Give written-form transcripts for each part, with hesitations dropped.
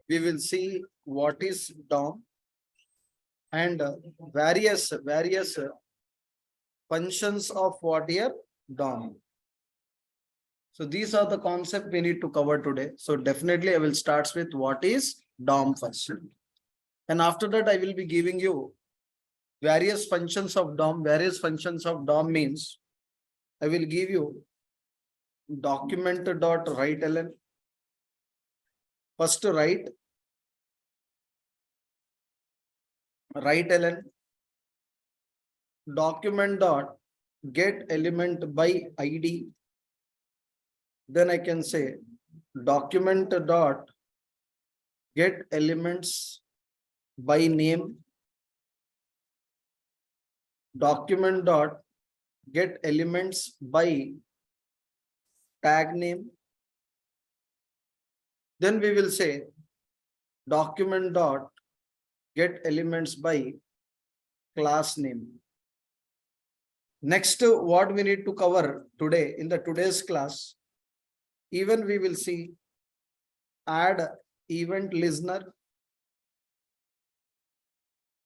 we will see what is DOM and various functions of what here DOM. So these are the concepts we need to cover today. So definitely I will start with what is DOM first. And after that, I will be giving you various functions of DOM. Various functions of DOM means I will give you document.writeLn. First write ln, document.get element by ID. Then I can say document.get elements by name, document.get elements by tag name. Then we will say document.get elements by class name. Next, what we need to cover today in the today's class, even we will see add event listener,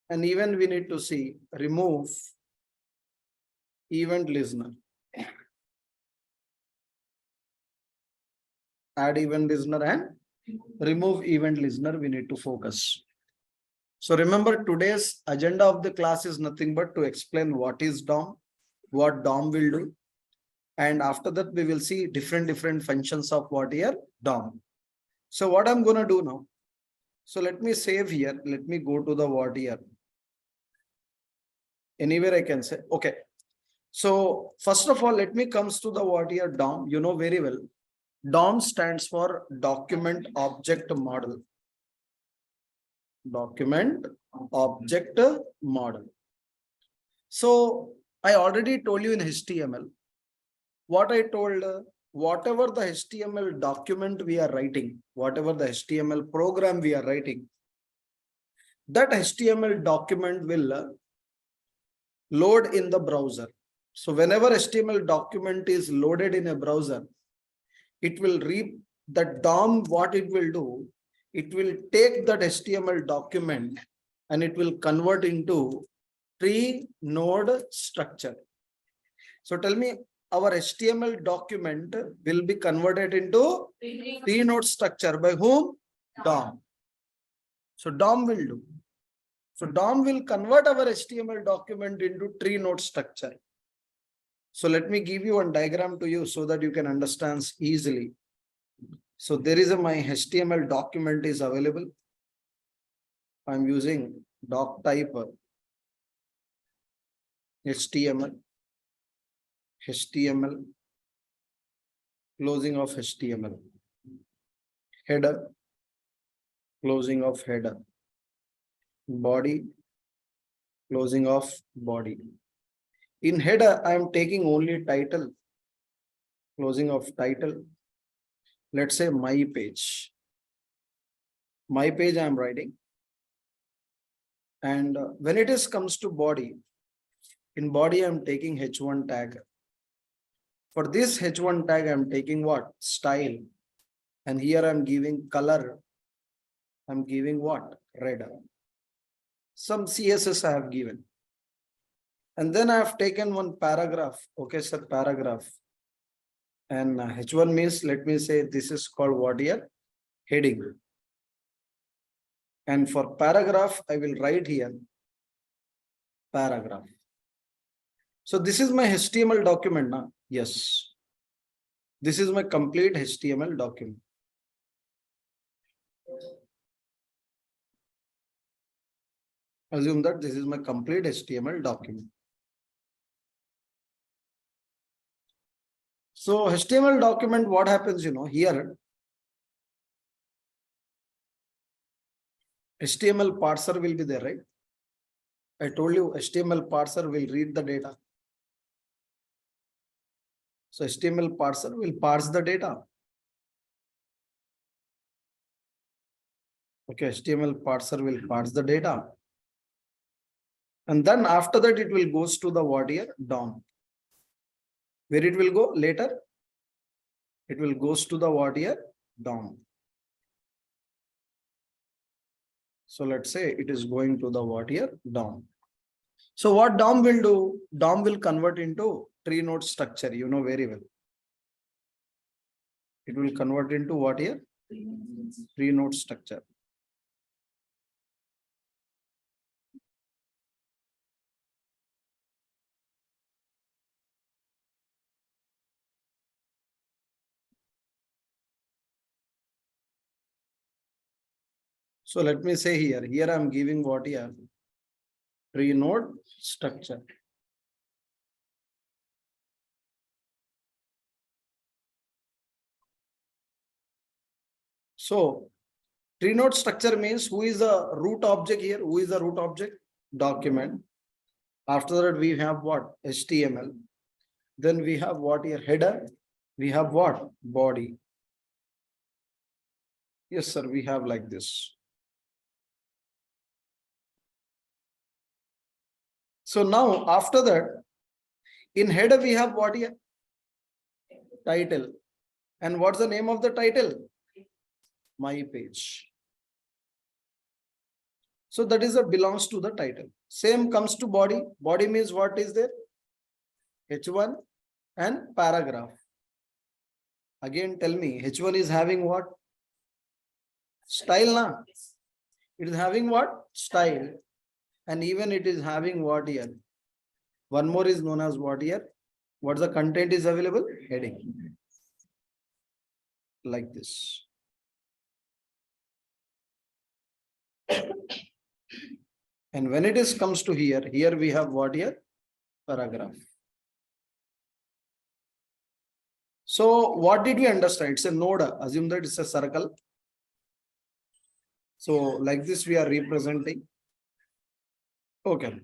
and even we need to see remove event listener. Add event listener and remove event listener, we need to focus. So remember, today's agenda of the class is nothing but to explain what is DOM, what DOM will do. And after that, we will see different functions of what here DOM. So what I'm going to do now. So let me save here. Let me go to the what here. Anywhere I can say, okay. So first of all, let me comes to the what here DOM. You know very well. DOM stands for document object model. Document object model. So I already told you in HTML, what I told, whatever the HTML document we are writing, whatever the HTML program we are writing, that HTML document will load in the browser. So whenever HTML document is loaded in a browser, it will read the DOM. What it will do, it will take that HTML document and it will convert into tree node structure. So tell me, our HTML document will be converted into tree node structure by whom? DOM. So DOM will do. So DOM will convert our HTML document into tree node structure. So let me give you one diagram to you so that you can understand easily. So there is my HTML document is available. I'm using doc type HTML, closing of HTML, header, closing of header, body, closing of body. In header, I am taking only title, closing of title. Let's say my page. My page I am writing. And when it comes to body, in body I am taking h1 tag. For this h1 tag I am taking what? Style. And here I am giving color. I am giving what? Red. Some CSS I have given. And then I have taken one paragraph. Okay, sir, paragraph. And H1 means, let me say, this is called what here? Heading. And for paragraph, I will write here paragraph. So this is my HTML document now. Yes. This is my complete HTML document. Assume that this is my complete HTML document. So HTML document, what happens, here HTML parser will be there, right? I told you HTML parser will read the data. So HTML parser will parse the data. Okay, HTML parser will parse the data. And then after that, it will goes to the what here? DOM. Where it will go later? It will goes to the what here? DOM. So let's say it is going to the what here? DOM. So what DOM will do? DOM will convert into tree node structure. You know very well. It will convert into what here? Tree node structure. So let me say here I'm giving what here? Tree node structure. So tree node structure means who is the root object here? Who is the root object? Document. After that, we have what? HTML. Then we have what here? Header. We have what? Body. Yes, sir. We have like this. So now after that, in header, we have what here? Title. And what's the name of the title? My page. So that is a belongs to the title. Same comes to body. Body means what is there? H1 and paragraph. Again, tell me, H1 is having what? Style, na? It is having what? Style. And even it is having what here? One more is known as what here? What the content is available? Heading. Like this. And when it is comes to here we have what here? Paragraph. So what did we understand? It's a node. Assume that it's a circle. So like this we are representing. Okay.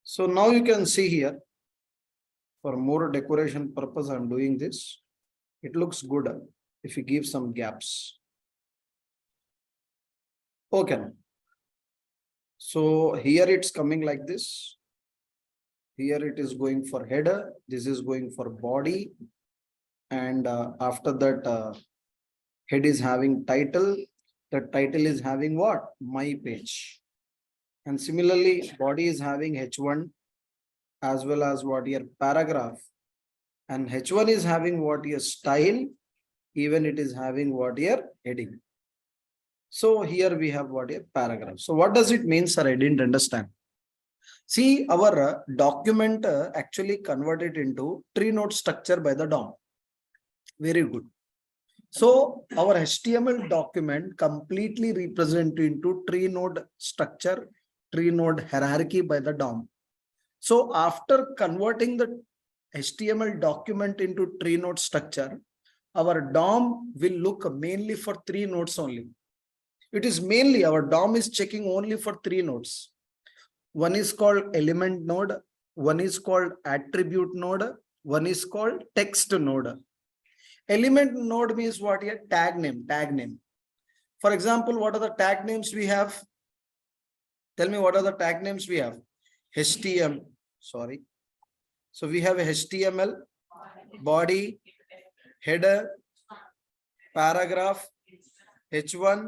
So now you can see here, for more decoration purpose, I'm doing this. It looks good if you give some gaps. Okay. So here it's coming like this. Here it is going for header. This is going for body. And after that, head is having title. The title is having what? My page. And similarly, body is having H1 as well as what here? Paragraph. And H1 is having what here? Style. Even it is having what here? Heading. So here we have what here? Paragraph. So what does it mean, sir? I didn't understand. See, our document actually converted into tree node structure by the DOM. Very good. So our HTML document completely represented into tree node structure, tree node hierarchy by the DOM. So after converting the HTML document into tree node structure, our DOM will look mainly for 3 nodes only. It is mainly our DOM is checking only for 3 nodes. One is called element node, one is called attribute node, one is called text node. Element node means what here? Tag name, tag name. For example, what are the tag names we have? Tell me what are the tag names we have? HTML, sorry. So we have a HTML, body, header, paragraph, H1,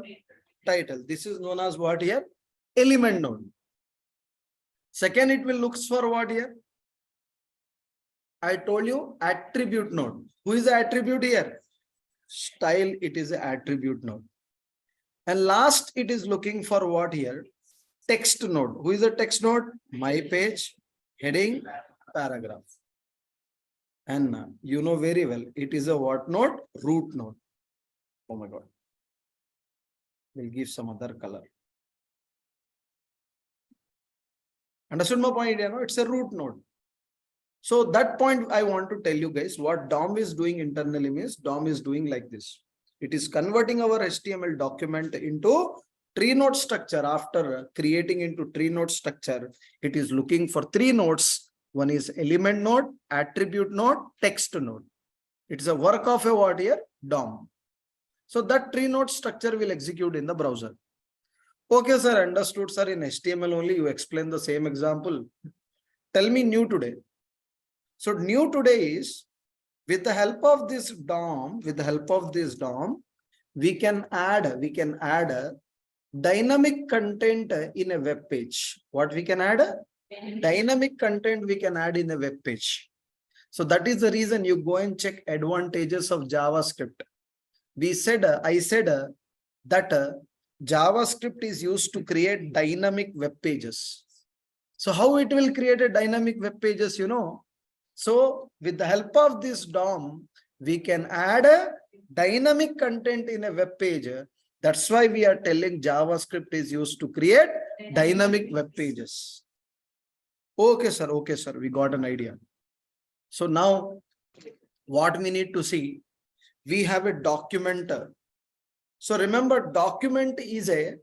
title. This is known as what here? Element node. Second, it will look for what here? I told you attribute node. Who is the attribute here? Style, it is an attribute node. And last, it is looking for what here? Text node. Who is the text node? My page, heading, paragraph. And you know very well, it is a what node? Root node. Oh my God. We'll give some other color. Understood my point? You know, it's a root node. So that point I want to tell you guys what DOM is doing internally means DOM is doing like this. It is converting our HTML document into tree node structure. After creating into tree node structure, it is looking for 3 nodes. One is element node, attribute node, text node. It's a work of a what here? DOM. So that tree node structure will execute in the browser. Okay, sir, understood, sir. In HTML only you explain the same example. Tell me new today. So new today is with the help of this DOM, we can add dynamic content in a web page. What we can add? Dynamic content we can add in a web page. So that is the reason you go and check advantages of JavaScript. I said that JavaScript is used to create dynamic web pages. So how it will create a dynamic web pages, you know? So with the help of this DOM, we can add a dynamic content in a web page. That's why we are telling JavaScript is used to create dynamic web pages. Okay, sir, we got an idea. So now what we need to see, we have a document. So remember, document is a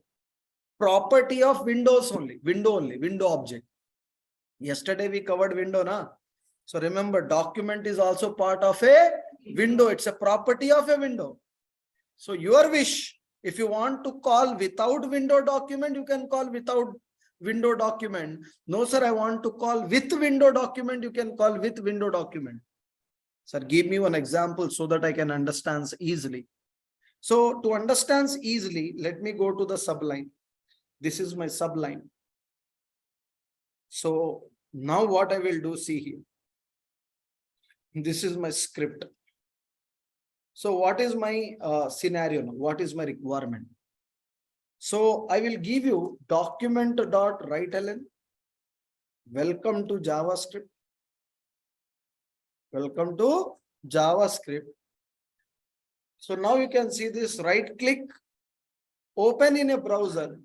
property of Windows only, window object. Yesterday we covered window, na? So remember, document is also part of a window. It's a property of a window. So your wish, if you want to call without window document, you can call without window document. No, sir, I want to call with window document, you can call with window document. Sir, give me one example so that I can understand easily. So to understand easily, let me go to the subline. This is my subline. So now what I will do, see here. This is my script. So what is my scenario now? What is my requirement? So I will give you document.writeLn. Welcome to JavaScript. Welcome to JavaScript. So now you can see this, right click, open in a browser.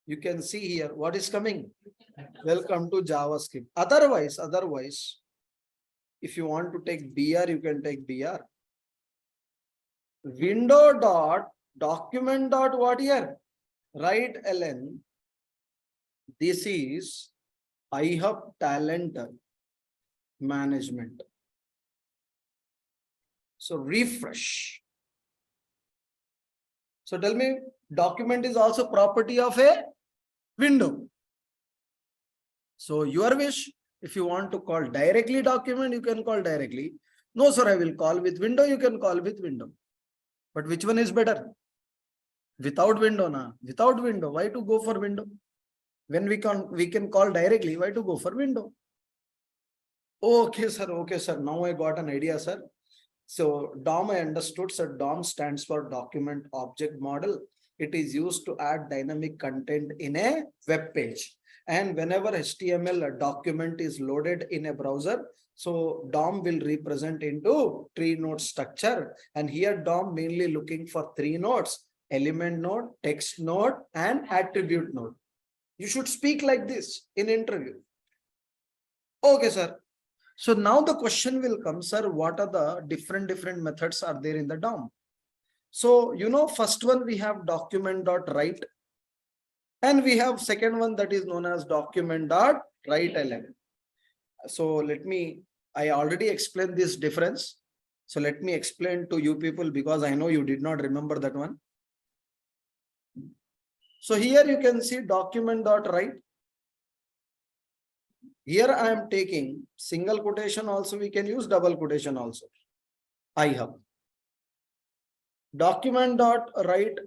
You can see here what is coming. Welcome to JavaScript. Otherwise, if you want to take BR, you can take BR. Window.document. What here? WriteLn. This is iHub talent management. So refresh. So tell me, document is also property of a window. So your wish, if you want to call directly document, you can call directly. No, sir, I will call with window, you can call with window. But which one is better? Without window, na? Without window, why to go for window? When we can call directly, why to go for window? Okay, sir. Now I got an idea, sir. So DOM, I understood, sir. DOM stands for document object model. It is used to add dynamic content in a web page. And whenever HTML document is loaded in a browser, so DOM will represent into tree node structure. And here DOM mainly looking for three nodes: element node, text node, and attribute node. You should speak like this in interview. Okay, sir. So now the question will come, sir, what are the different methods are there in the DOM? So, you know, first one we have document.write, and we have second one that is known as document.writeLn. So I already explained this difference. So let me explain to you people, because I know you did not remember that one. So here you can see document.write. Here I am taking single quotation also, we can use double quotation also. I have document.write.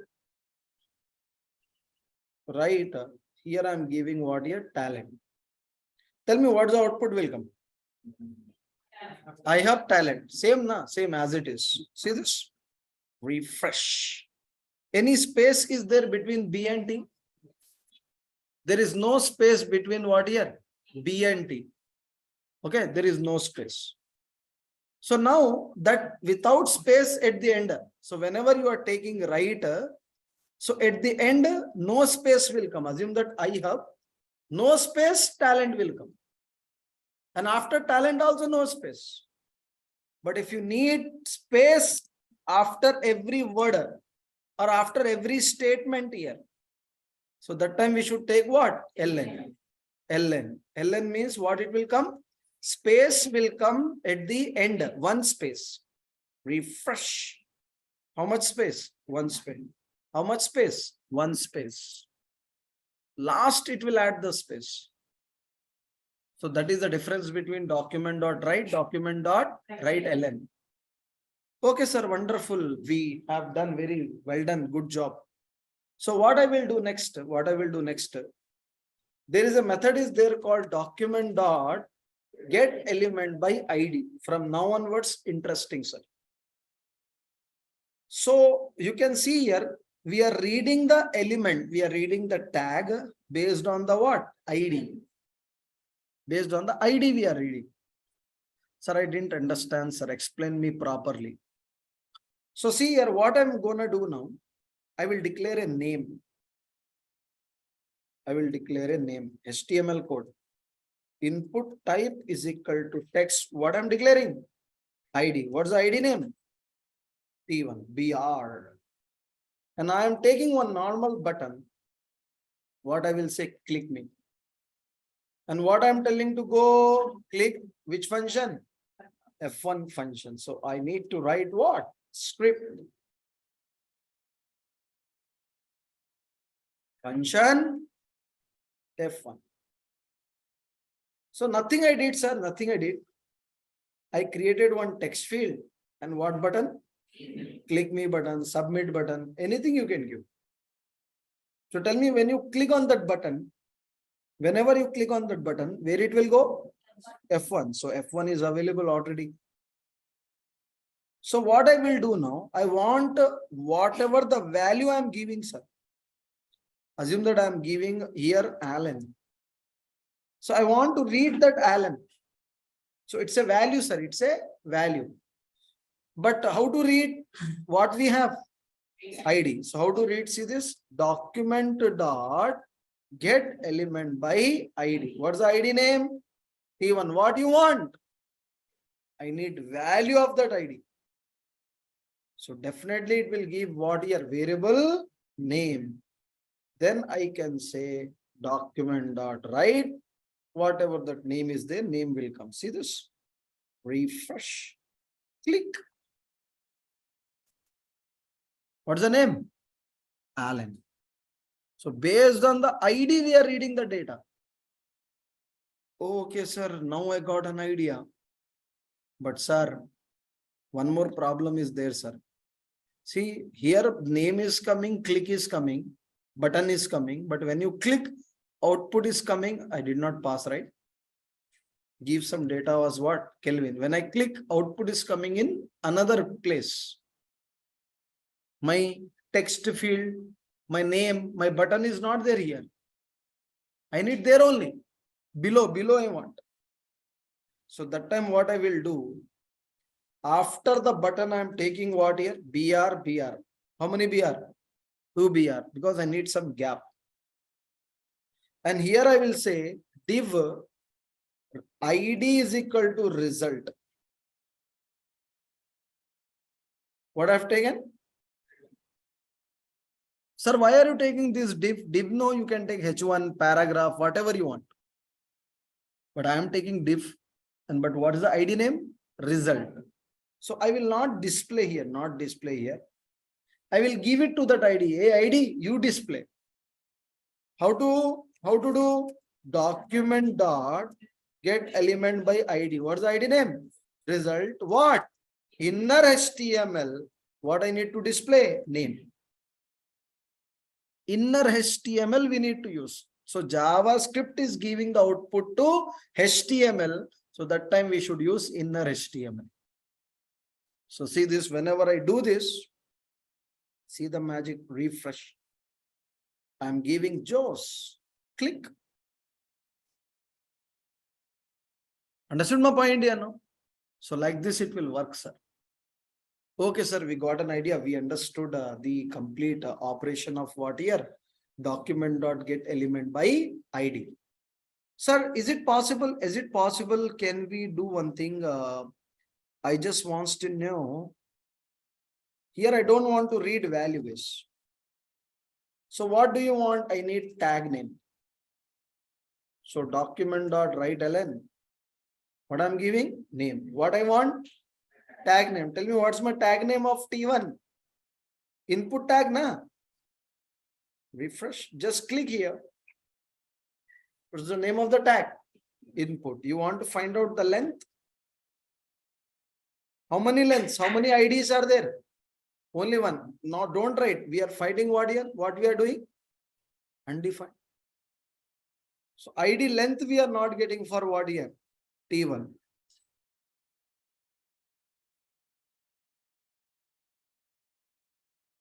Here I am giving what here? Talent. Tell me what the output will come. I have talent. Same as it is. See this? Refresh. Any space is there between B and T? There is no space between what here? B and T. Okay, there is no space. So now that without space at the end, so whenever you are taking write, so at the end, no space will come. Assume that I have no space, talent will come. And after talent also no space. But if you need space after every word or after every statement here, so that time we should take what? LN. LN means what it will come? Space will come at the end, one space. Refresh. How much space? One space. How much space? One space. Last it will add the space. So that is the difference between document.write, document.writeLn. Okay, sir, wonderful. We have done very well done. Good job. So what I will do next, there is a method is there called document dot get element by ID. From now onwards, interesting, sir. So you can see here, we are reading the element, we are reading the tag based on the what? ID. Based on the ID we are reading. Sir, I didn't understand, sir. Explain me properly. So see here, what I'm gonna do now, I will declare a name. I will declare a name, HTML code. Input type is equal to text. What I'm declaring? ID. What's the ID name? T1, BR. And I am taking one normal button. What I will say, click me. And what I'm telling to go, click which function? F1 function. So I need to write what? Script. Function F1. So nothing I did, sir, nothing I did. I created one text field and what button? Click me button, submit button, anything you can give. So tell me, when you click on that button, whenever you click on that button, where it will go? F1. So F1 is available already. So what I will do now, I want whatever the value I'm giving, sir. Assume that I'm giving here Alan. So I want to read that Alan. So it's a value, sir. It's a value. But how to read what we have? ID. So how to read? See this? Document dot get element by ID. What's the ID name? T1. What you want? I need value of that ID. So definitely it will give what here? Variable name. Then I can say document dot write. Whatever that name is there, name will come. See this? Refresh. Click. What's the name? Alan. So based on the ID, we are reading the data. Okay, sir. Now I got an idea. But sir, one more problem is there, sir. See, here name is coming, click is coming, button is coming. But when you click, output is coming. I did not pass, right? Give some data was what? Kelvin. When I click, output is coming in another place. My text field, my name, my button is not there here. I need there only. Below I want. So that time what I will do, after the button I am taking what here? BR. How many BR? 2 BR, because I need some gap. And here I will say div ID is equal to result. What I've taken? Sir, why are you taking this div? Div, no, you can take H1, paragraph, whatever you want. But I am taking div. And but what is the ID name? Result. So I will not display here, I will give it to that ID. Hey, ID, you display. How to do? Document dot get element by ID. What's the ID name? Result. What? Inner HTML. What I need to display? Name. Inner HTML we need to use. So JavaScript is giving the output to HTML. So that time we should use inner HTML. So see this, whenever I do this, see the magic, refresh. I'm giving JOS. Click. Understood my point here, no? So like this it will work, sir. Okay, sir, we got an idea. We understood the complete operation of what here? Document.get element by ID. Sir, is it possible? Can we do one thing? I just wants to know. Here I don't want to read values. So what do you want? I need tag name. So document.write ln. What I'm giving? Name. What I want? Tag name. Tell me what's my tag name of T1? Input tag, na? Refresh. Just click here. What's the name of the tag? Input. You want to find out the length? How many lengths? How many IDs are there? Only one. No, don't write. We are fighting what here? What we are doing? Undefined. So ID length we are not getting for what here? T1.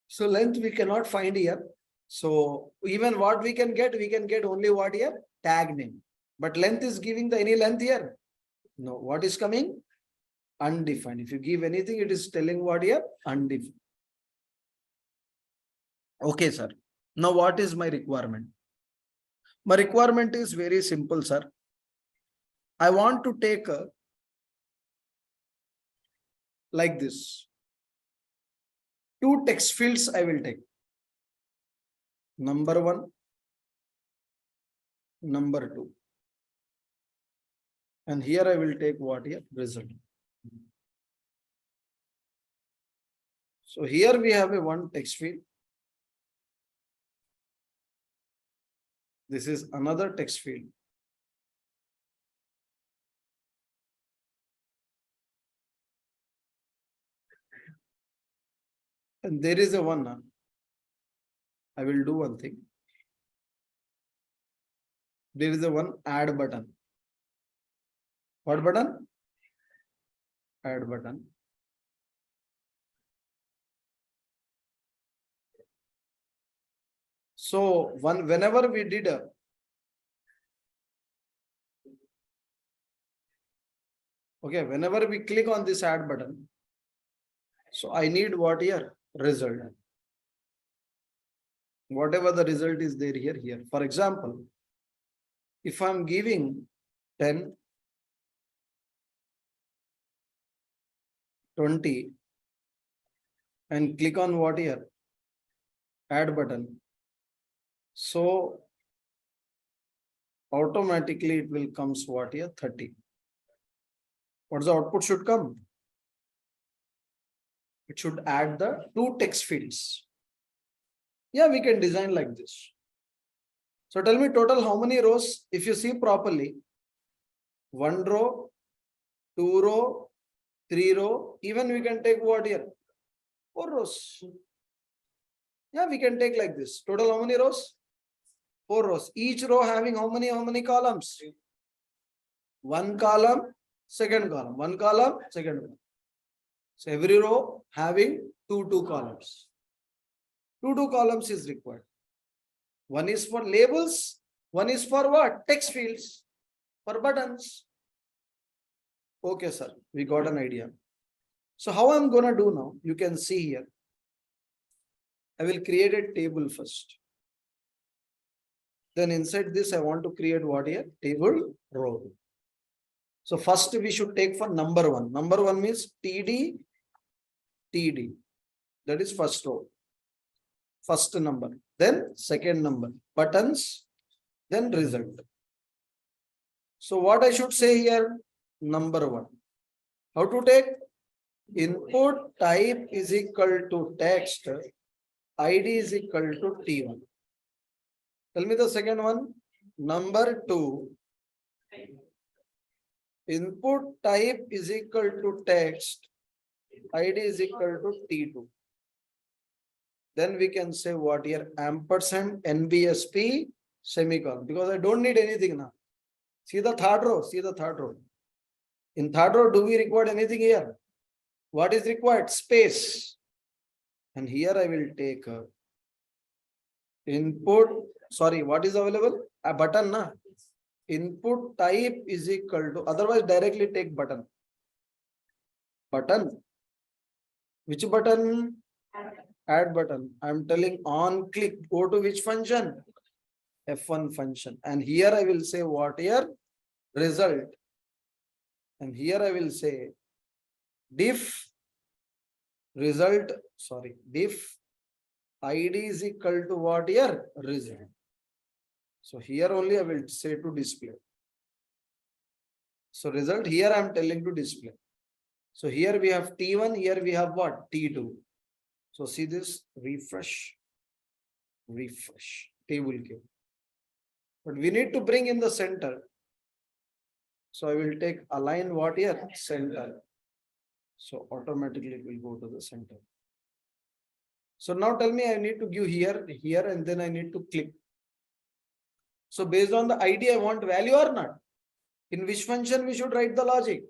So length we cannot find here. So even what we can get only what here? Tag name. But length is giving the any length here? No. What is coming? Undefined. If you give anything, it is telling what here? Undefined. Okay, sir. Now what is my requirement? My requirement is very simple, sir. I want to take like this. Two text fields I will take. Number one, number two. And here I will take what here? Result. So here we have a one text field. This is another text field. And there is a one. I will do one thing. There is a one add button. What button? Add button. So whenever we did whenever we click on this add button, so I need what here? Result. Whatever the result is there here. For example, if I'm giving 10, 20 and click on what here? Add button. So automatically it will comes what here? 30. What's the output should come? It should add the two text fields. Yeah, we can design like this. So tell me total how many rows? If you see properly, 1 row, 2 row, 3 row, even we can take what here? 4 rows. Yeah, we can take like this. Total how many rows? 4 rows. Each row having how many columns? 1 column, second column, 1 column, second column. So every row having two columns. Two columns is required. One is for labels, one is for what? Text fields, for buttons. Okay, sir, we got an idea. So how I'm gonna do now? You can see here. I will create a table first. Then inside this, I want to create what here? Table row. So first we should take for number one. Number one means TD. That is first row. First number. Then second number. Buttons. Then result. So what I should say here? Number one. How to take? Input type is equal to text. ID is equal to T1. Tell me the second one. Number two. Input type is equal to text. ID is equal to T2. Then we can say what here? Ampersand NBSP semicolon. Because I don't need anything now. See the third row. See the third row. In third row, do we require anything here? What is required? Space. And here I will take input. Sorry, what is available? A button, na? Input type is equal to, otherwise directly take button. Button. Which button? Add button. I'm telling on click. Go to which function? F1 function. And here I will say what here? Result. And here I will say diff result. Sorry, diff ID is equal to what here? Result. So here only I will say to display. So result here I am telling to display. So here we have T1, here we have what? T2. So see this, refresh, table queue. But we need to bring in the center. So I will take align what here? Center. So automatically it will go to the center. So now tell me, I need to give here, here, and then I need to click. So based on the ID, I want value or not? In which function we should write the logic?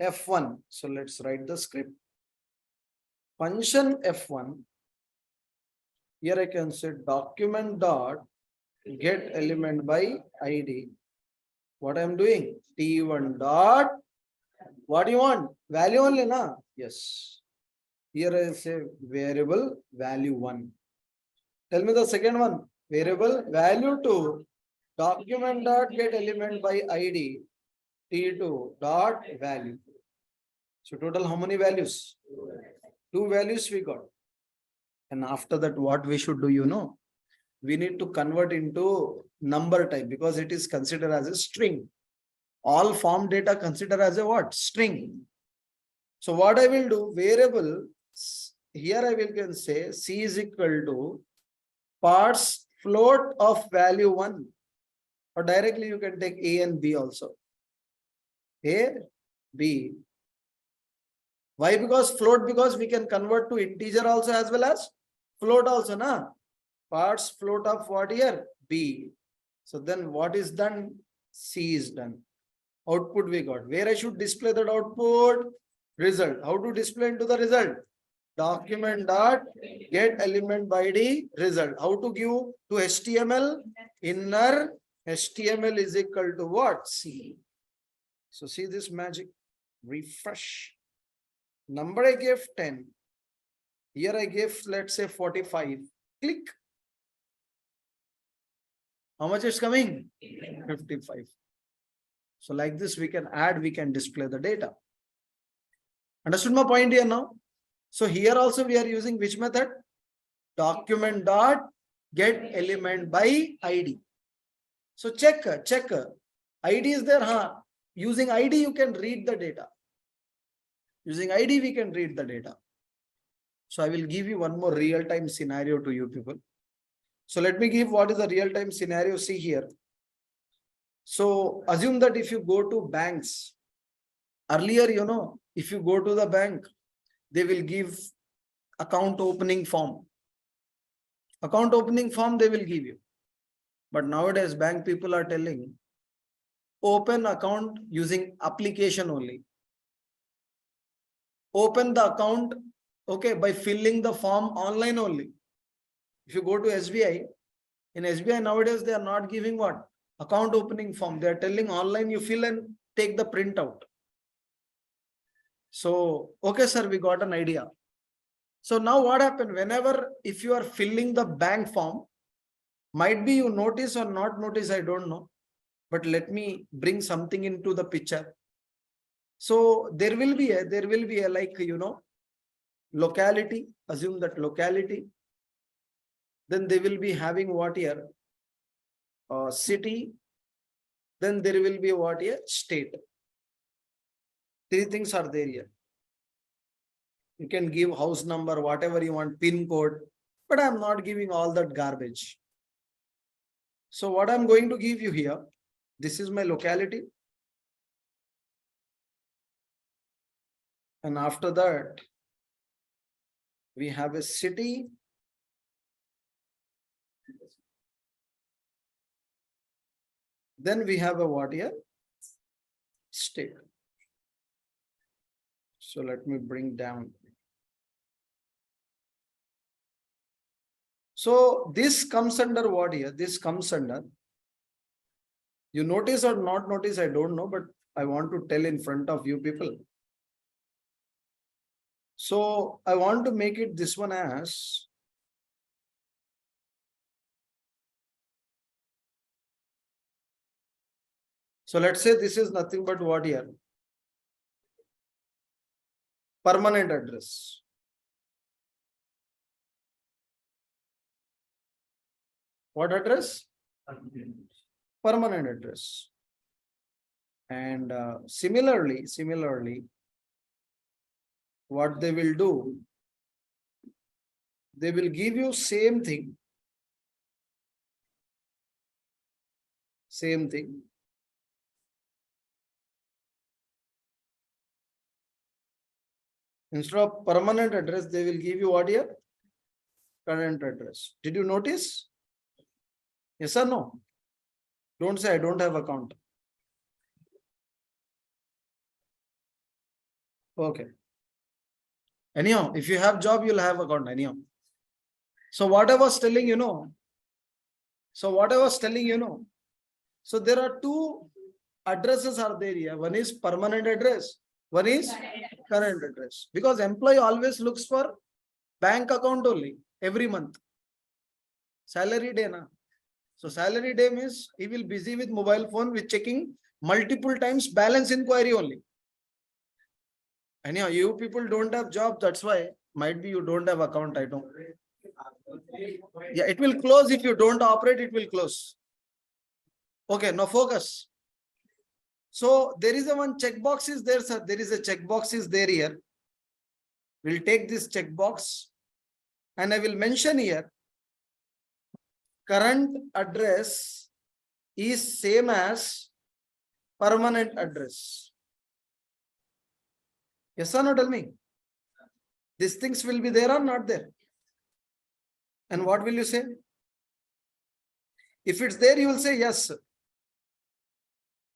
F1. So let's write the script. Function F1. Here I can say document dot get element by ID. What I'm doing? T1 dot. What do you want? Value only, na? Yes. Here I say variable value 1. Tell me the second one. Variable value 2. Document dot get element by ID. T2 dot value. So total how many values? 2 values we got. And after that, what we should do, we need to convert into number type because it is considered as a string. All form data considered as a what? String. So what I will do, variable, here I will can say C is equal to parts float of value 1. Or directly you can take A and B also. A, B. Why? Because float, because we can convert to integer also as well as float also, na? Parts float of what here? B. So then what is done? C is done. Output we got. Where I should display that output? Result. How to display into the result? Document dot get element by the result. How to give to HTML? Inner HTML is equal to what? C. So see this magic. Refresh. Number I gave 10. Here I gave, let's say 45. Click. How much is coming? 55. So like this, we can add, we can display the data. Understood my point here now? So here also we are using which method? Document dot get element by ID. So check. ID is there, huh? Using ID, you can read the data. Using ID, we can read the data. So I will give you one more real-time scenario to you people. So let me give what is the real-time scenario. See here. So assume that if you go to banks, earlier, if you go to the bank, they will give account opening form. Account opening form they will give you. But nowadays, bank people are telling, open account using application only. Open the account, okay, by filling the form online only. If you go to SBI, in SBI nowadays, they are not giving what? Account opening form. They are telling online you fill and take the printout. So, okay, sir, we got an idea. So now what happened? Whenever, if you are filling the bank form, might be you notice or not notice, I don't know. But let me bring something into the picture. So there will be a like, locality. Assume that locality. Then they will be having what here? City. Then there will be what here? State. 3 things are there here. You can give house number, whatever you want, pin code, but I'm not giving all that garbage. So what I'm going to give you here, this is my locality. And after that, we have a city. Then we have a what here? State. So let me bring down. So this comes under what here? This comes under, you notice or not notice, I don't know, but I want to tell in front of you people. So I want to make it this one as, so let's say this is nothing but what here? Permanent address. What address? Permanent address. And similarly, what they will do, they will give you same thing. Instead of permanent address, they will give you what here? current address. Did you notice? Yes or no? Don't say I don't have account. Okay. Anyhow, if you have job, you'll have account anyhow. So what I was telling you know. So there are two addresses are there here. One is permanent address. One is current address. Because employee always looks for bank account only every month. Salary day na. So salary day means he will busy with mobile phone with checking multiple times balance inquiry only. Anyhow, you people don't have job. That's why might be you don't have account. I don't. Yeah, it will close if you don't operate. It will close. Okay, now focus. So there is a one checkbox is there, sir. There is a checkbox is there here. We'll take this checkbox and I will mention here current address is same as permanent address. Yes or no? Tell me. These things will be there or not there? And what will you say? If it's there, you will say yes.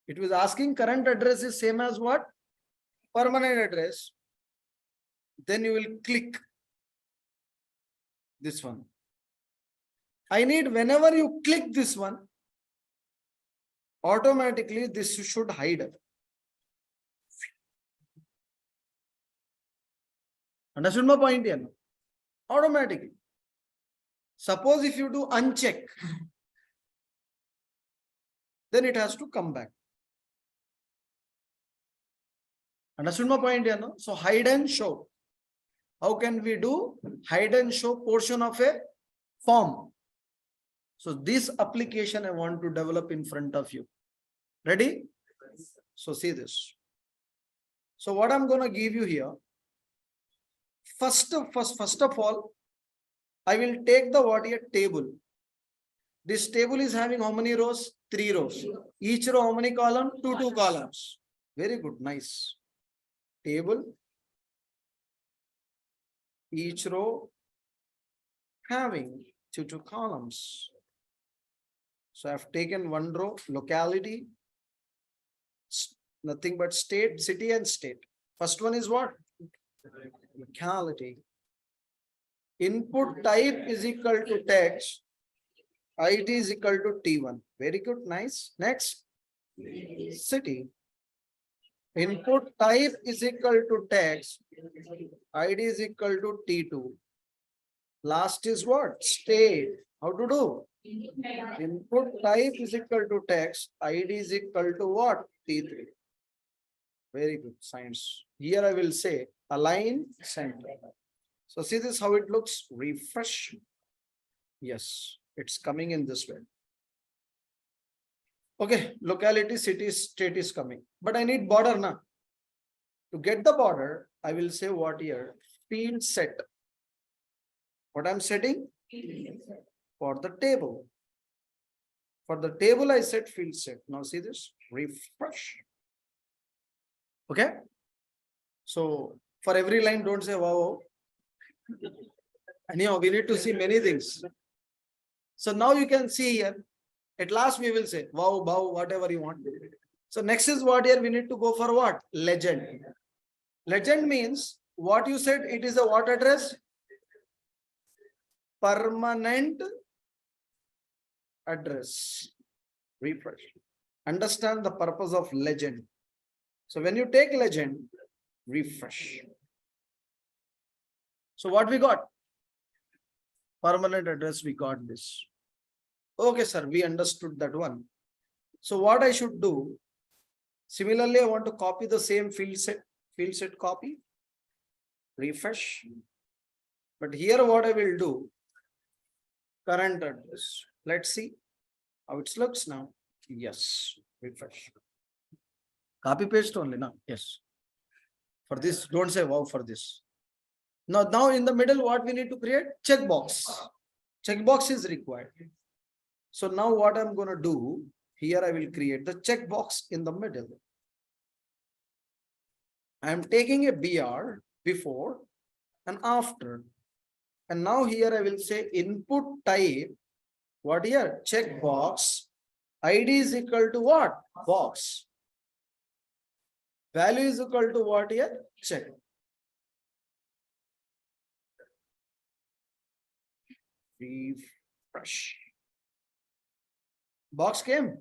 It was asking current address is same as what? Permanent address. Then you will click this one. I need whenever you click this one, automatically this should hide. Understood my point here? Automatically. Suppose if you do uncheck, then it has to come back. Understood my point here? No? So hide and show. How can we do hide and show portion of a form? So this application I want to develop in front of you. Ready? So see this. So what I'm going to give you here. First of all, I will take the what here table. This table is having how many rows? 3 rows. Each row how many columns? 2 columns. Very good. Nice. Table. Each row having 2 columns. So I've taken one row, locality, nothing but state, city and state. First one is what? Locality. Input type is equal to text. ID is equal to T1. Very good. Nice. Next. City. Input type is equal to text. ID is equal to T2. Last is what? State. How to do? Input type is equal to text. ID is equal to what? T3. Very good. Science. Here I will say align center. So see this how it looks. Refresh. Yes, it's coming in this way. Okay, locality, city, state is coming. But I need border now. To get the border, I will say what here? Field set. What I'm setting? For the table. For the table, I set field set. Now see this? Refresh. Okay. So for every line, don't say wow. Anyhow, we need to see many things. So now you can see here. At last we will say wow, bow, whatever you want. So next is what here we need to go for what? Legend. Legend means what you said it is a what address? Permanent address. Refresh. Understand the purpose of legend. So when you take legend, refresh. So what we got? Permanent address, we got this. Okay, sir, we understood that one. So what I should do? Similarly, I want to copy the same field set copy. Refresh. But here what I will do? Current address. Let's see how it looks now. Yes, refresh. Copy paste only now. Yes. For this, don't say wow for this. Now in the middle, what we need to create? Checkbox. Checkbox is required. So now what I'm going to do, here I will create the checkbox in the middle. I am taking a BR before and after. And now here I will say input type. What here? Checkbox. ID is equal to what? Box. Value is equal to what here? Check. Refresh. Box came.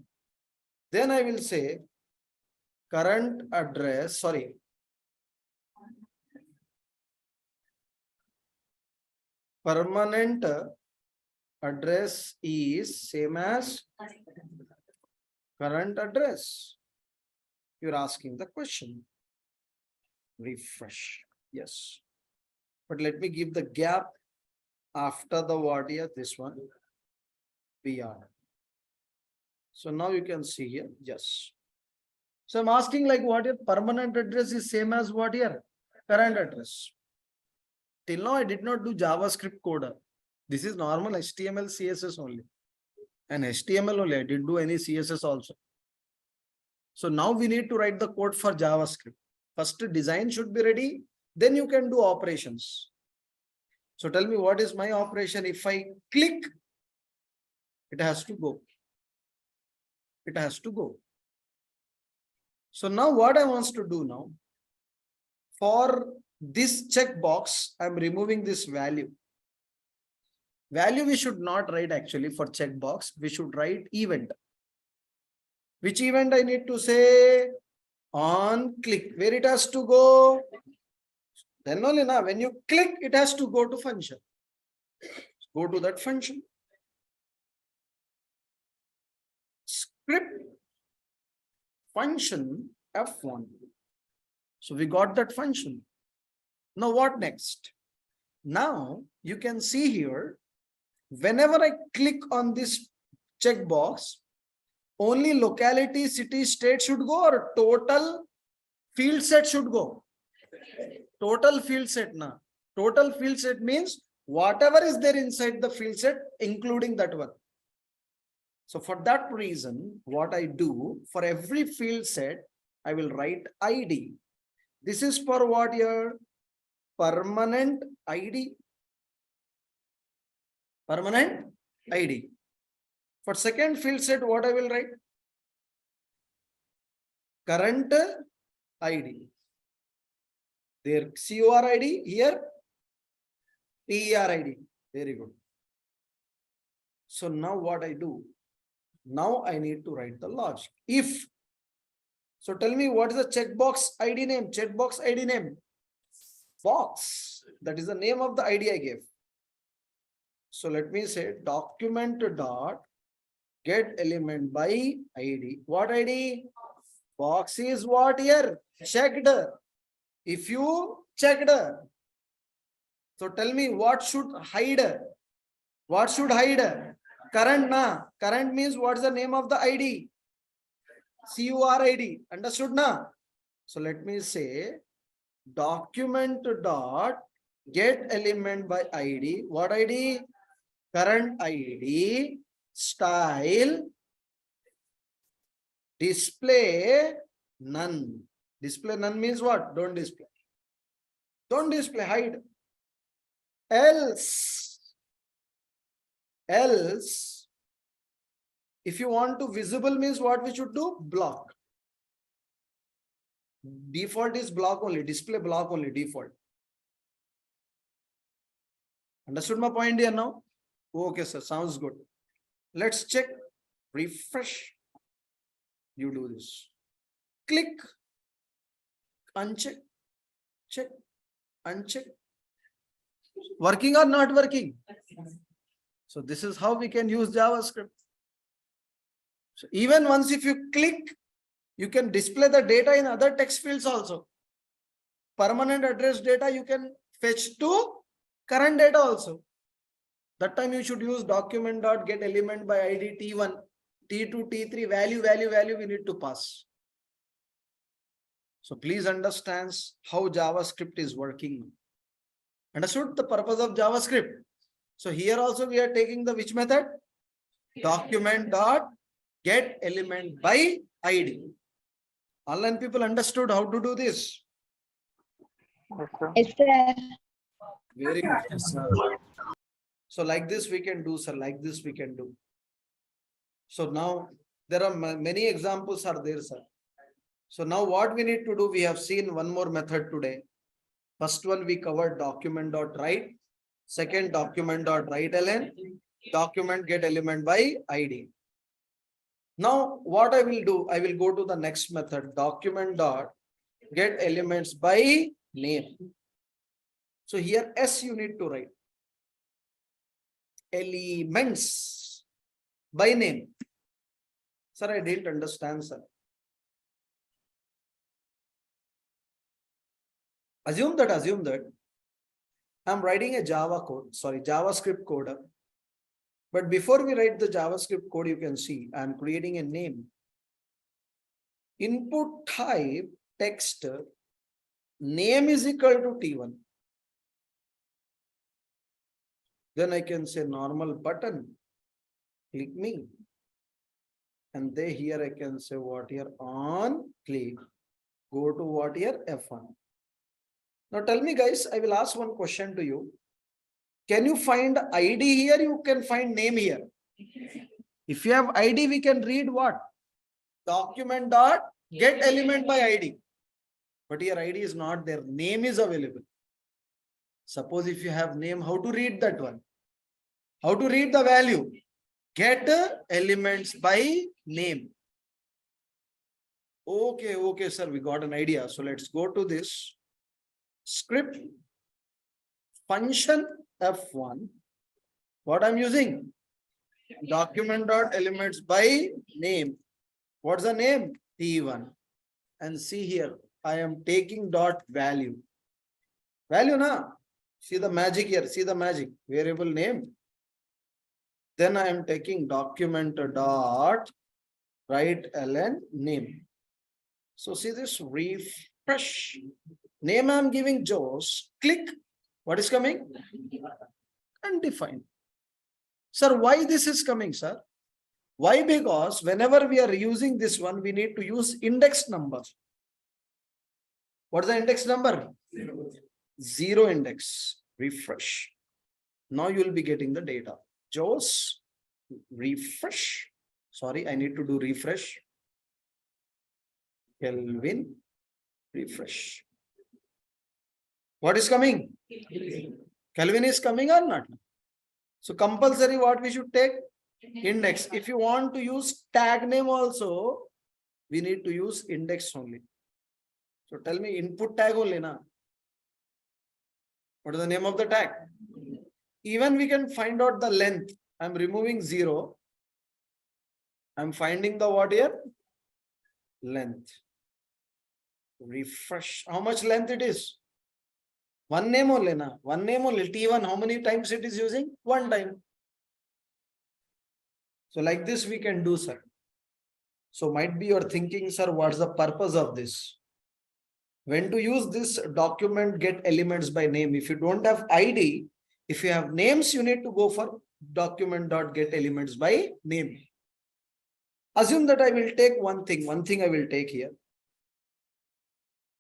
Then I will say current address, sorry. Permanent address is same as current address. You're asking the question. Refresh. Yes. But let me give the gap after the what here, this one. BR. So now you can see here. Yes. So I'm asking like what your permanent address is same as what here? Current address. Till now I did not do JavaScript coder. This is normal HTML, CSS only. And HTML only. I didn't do any CSS also. So now we need to write the code for JavaScript. First design should be ready. Then you can do operations. So tell me what is my operation. If I click, it has to go. It has to go. So now what I want to do now, for this checkbox, I'm removing this value. Value we should not write actually for checkbox. We should write event. Which event I need to say? On click. Where it has to go? Then only now when you click, it has to go to function. Go to that function. Script function F1. So we got that function. Now what next? Now you can see here, whenever I click on this checkbox, only locality, city, state should go, or total field set should go. Total field set now. Total field set means whatever is there inside the field set, including that one. So for that reason, what I do, for every field set, I will write ID. This is for what here? Permanent ID. Permanent ID. For second field set, what I will write? Current ID. There COR ID, here TER ID. Very good. So now what I do? Now I need to write the logic. If, so tell me what is the checkbox ID name? Checkbox ID name? Box. That is the name of the ID I gave. So let me say document dot get element by ID. What ID? Box is what here? Checked. If you checked. So tell me what should hide? What should hide? Current na. Current means what is the name of the ID? COR ID. Understood na? So let me say document dot get element by ID. What ID? Current ID. Style. Display none. Display none means what? Don't display. Don't display, hide. Else, if you want to visible means what we should do? Block. Default is block only, display block only, default. Understood my point here now? Okay, sir, sounds good. Let's check. Refresh. You do this. Click. Uncheck. Check. Uncheck. Working or not working? So this is how we can use JavaScript. So even once if you click, you can display the data in other text fields also. Permanent address data you can fetch to current data also. That time you should use document.get element by ID T1, T2, T3, value we need to pass. So please understand how JavaScript is working. Understood the purpose of JavaScript? So here also we are taking the which method? Document.get element by ID. Online people understood how to do this? Yes, sir. Very good, sir. So like this we can do, sir. Like this we can do. So now there are many examples are there, sir. So now what we need to do, we have seen one more method today. First one we covered document.write. Second document.write ln. Document get element by ID. Now what I will do, I will go to the next method, document.get elements by name. So here S you need to write. Elements by name. Sir, I didn't understand, sir. Assume that I'm writing a JavaScript code. But before we write the JavaScript code, you can see I'm creating a name. Input type text name is equal to T1. Then I can say normal button, click me. And then here I can say what here on click. Go to what here F1. Now tell me guys, I will ask one question to you. Can you find ID here? You can find name here. If you have ID, we can read what? Document dot get element by ID. But here ID is not there. Name is available. Suppose if you have name, how to read that one? How to read the value? Get elements by name. Okay, sir, we got an idea. So let's go to this script function F1. What I'm using? Document dot elements by name. What's the name? T1. And see here, I am taking dot value. Value na? See the magic here. See the magic. Variable name. Then I am taking document dot write ln name. So see this refresh. Name I am giving Joe's. Click. What is coming? Undefined. Sir, why this is coming, sir? Why? Because whenever we are using this one, we need to use index number. What is the index number? Zero index. Refresh. Now you will be getting the data. Joe's refresh. Sorry, I need to do refresh. Kelvin refresh. What is coming? Kelvin is coming or not? So compulsory what we should take? Index. If you want to use tag name also, we need to use index only. So tell me input tag only na. What is the name of the tag? Even we can find out the length. I'm removing 0. I'm finding the what here? Length. Refresh. How much length it is? One name only na. One name only. T1. How many times it is using? One time. So like this we can do, sir. So might be you're thinking, sir, what's the purpose of this? When to use this document get elements by name? If you don't have ID, if you have names, you need to go for document.get elements by name. Assume that I will take one thing I will take here.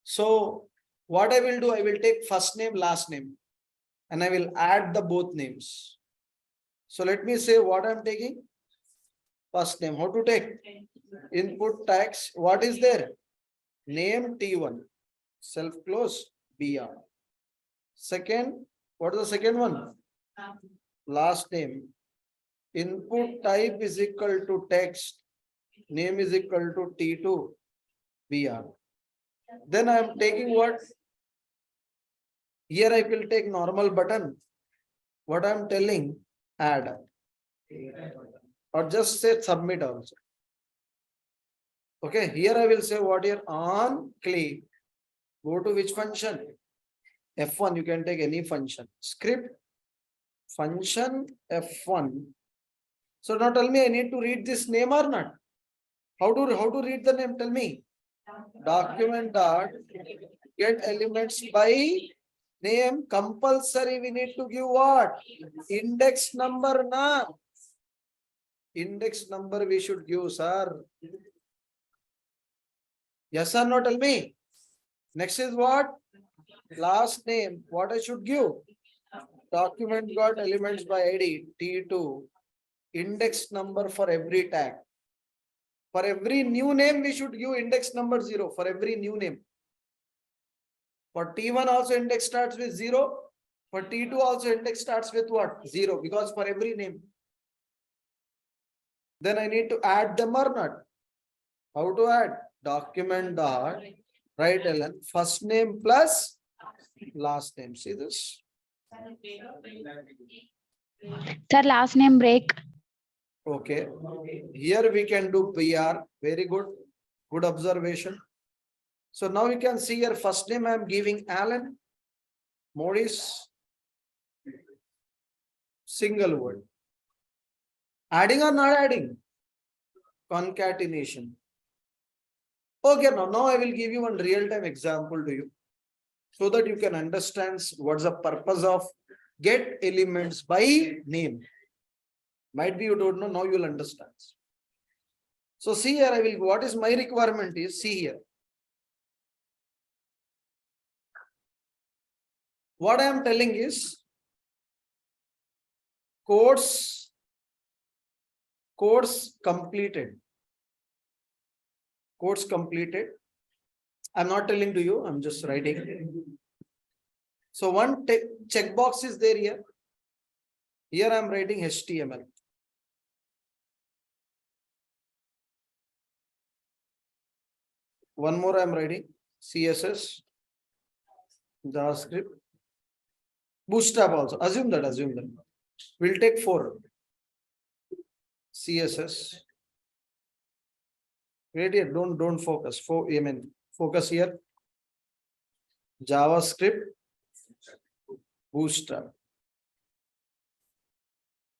So what I will do, I will take first name, last name, and I will add the both names. So let me say what I'm taking. First name, how to take? Input tags, what is there? Name T1, self close BR. Second, what is the second one? Last name. Input type is equal to text. Name is equal to T2 BR. Then I am taking what? Here I will take normal button. What I am telling? Add. Or just say submit also. Okay, here I will say what here? On click. Go to which function? F1. You can take any function. Script function F1. So now tell me, I need to read this name or not? How to read the name? Tell me. Document dot get elements by name. Compulsory we need to give what? Index number na. Index number we should give, sir. Yes or no? Tell me. Next is what? Last name, what I should give? Document got elements by ID, T2, index number for every tag. For every new name, we should give index number 0 for every new name. For T1 also index starts with 0. For T2 also index starts with what? 0, because for every name. Then I need to add them or not? How to add? Document dot write ln first name plus last name. See this? Sir, last name break. Okay. Here we can do PR. Very good. Good observation. So now you can see your first name I am giving Alan, Maurice, single word. Adding or not adding? Concatenation. Okay, now I will give you one real-time example to you so that you can understand what's the purpose of get elements by name. Might be you don't know, now you'll understand. So see here, what is my requirement is, see here. What I am telling is course completed. Course completed. I'm not telling to you, I'm just writing. So one checkbox is there here. Here I'm writing HTML. One more I'm writing CSS, JavaScript, Bootstrap also. Assume that. We'll take 4. CSS. Wait here, don't focus. Focus here. JavaScript, Bootstrap.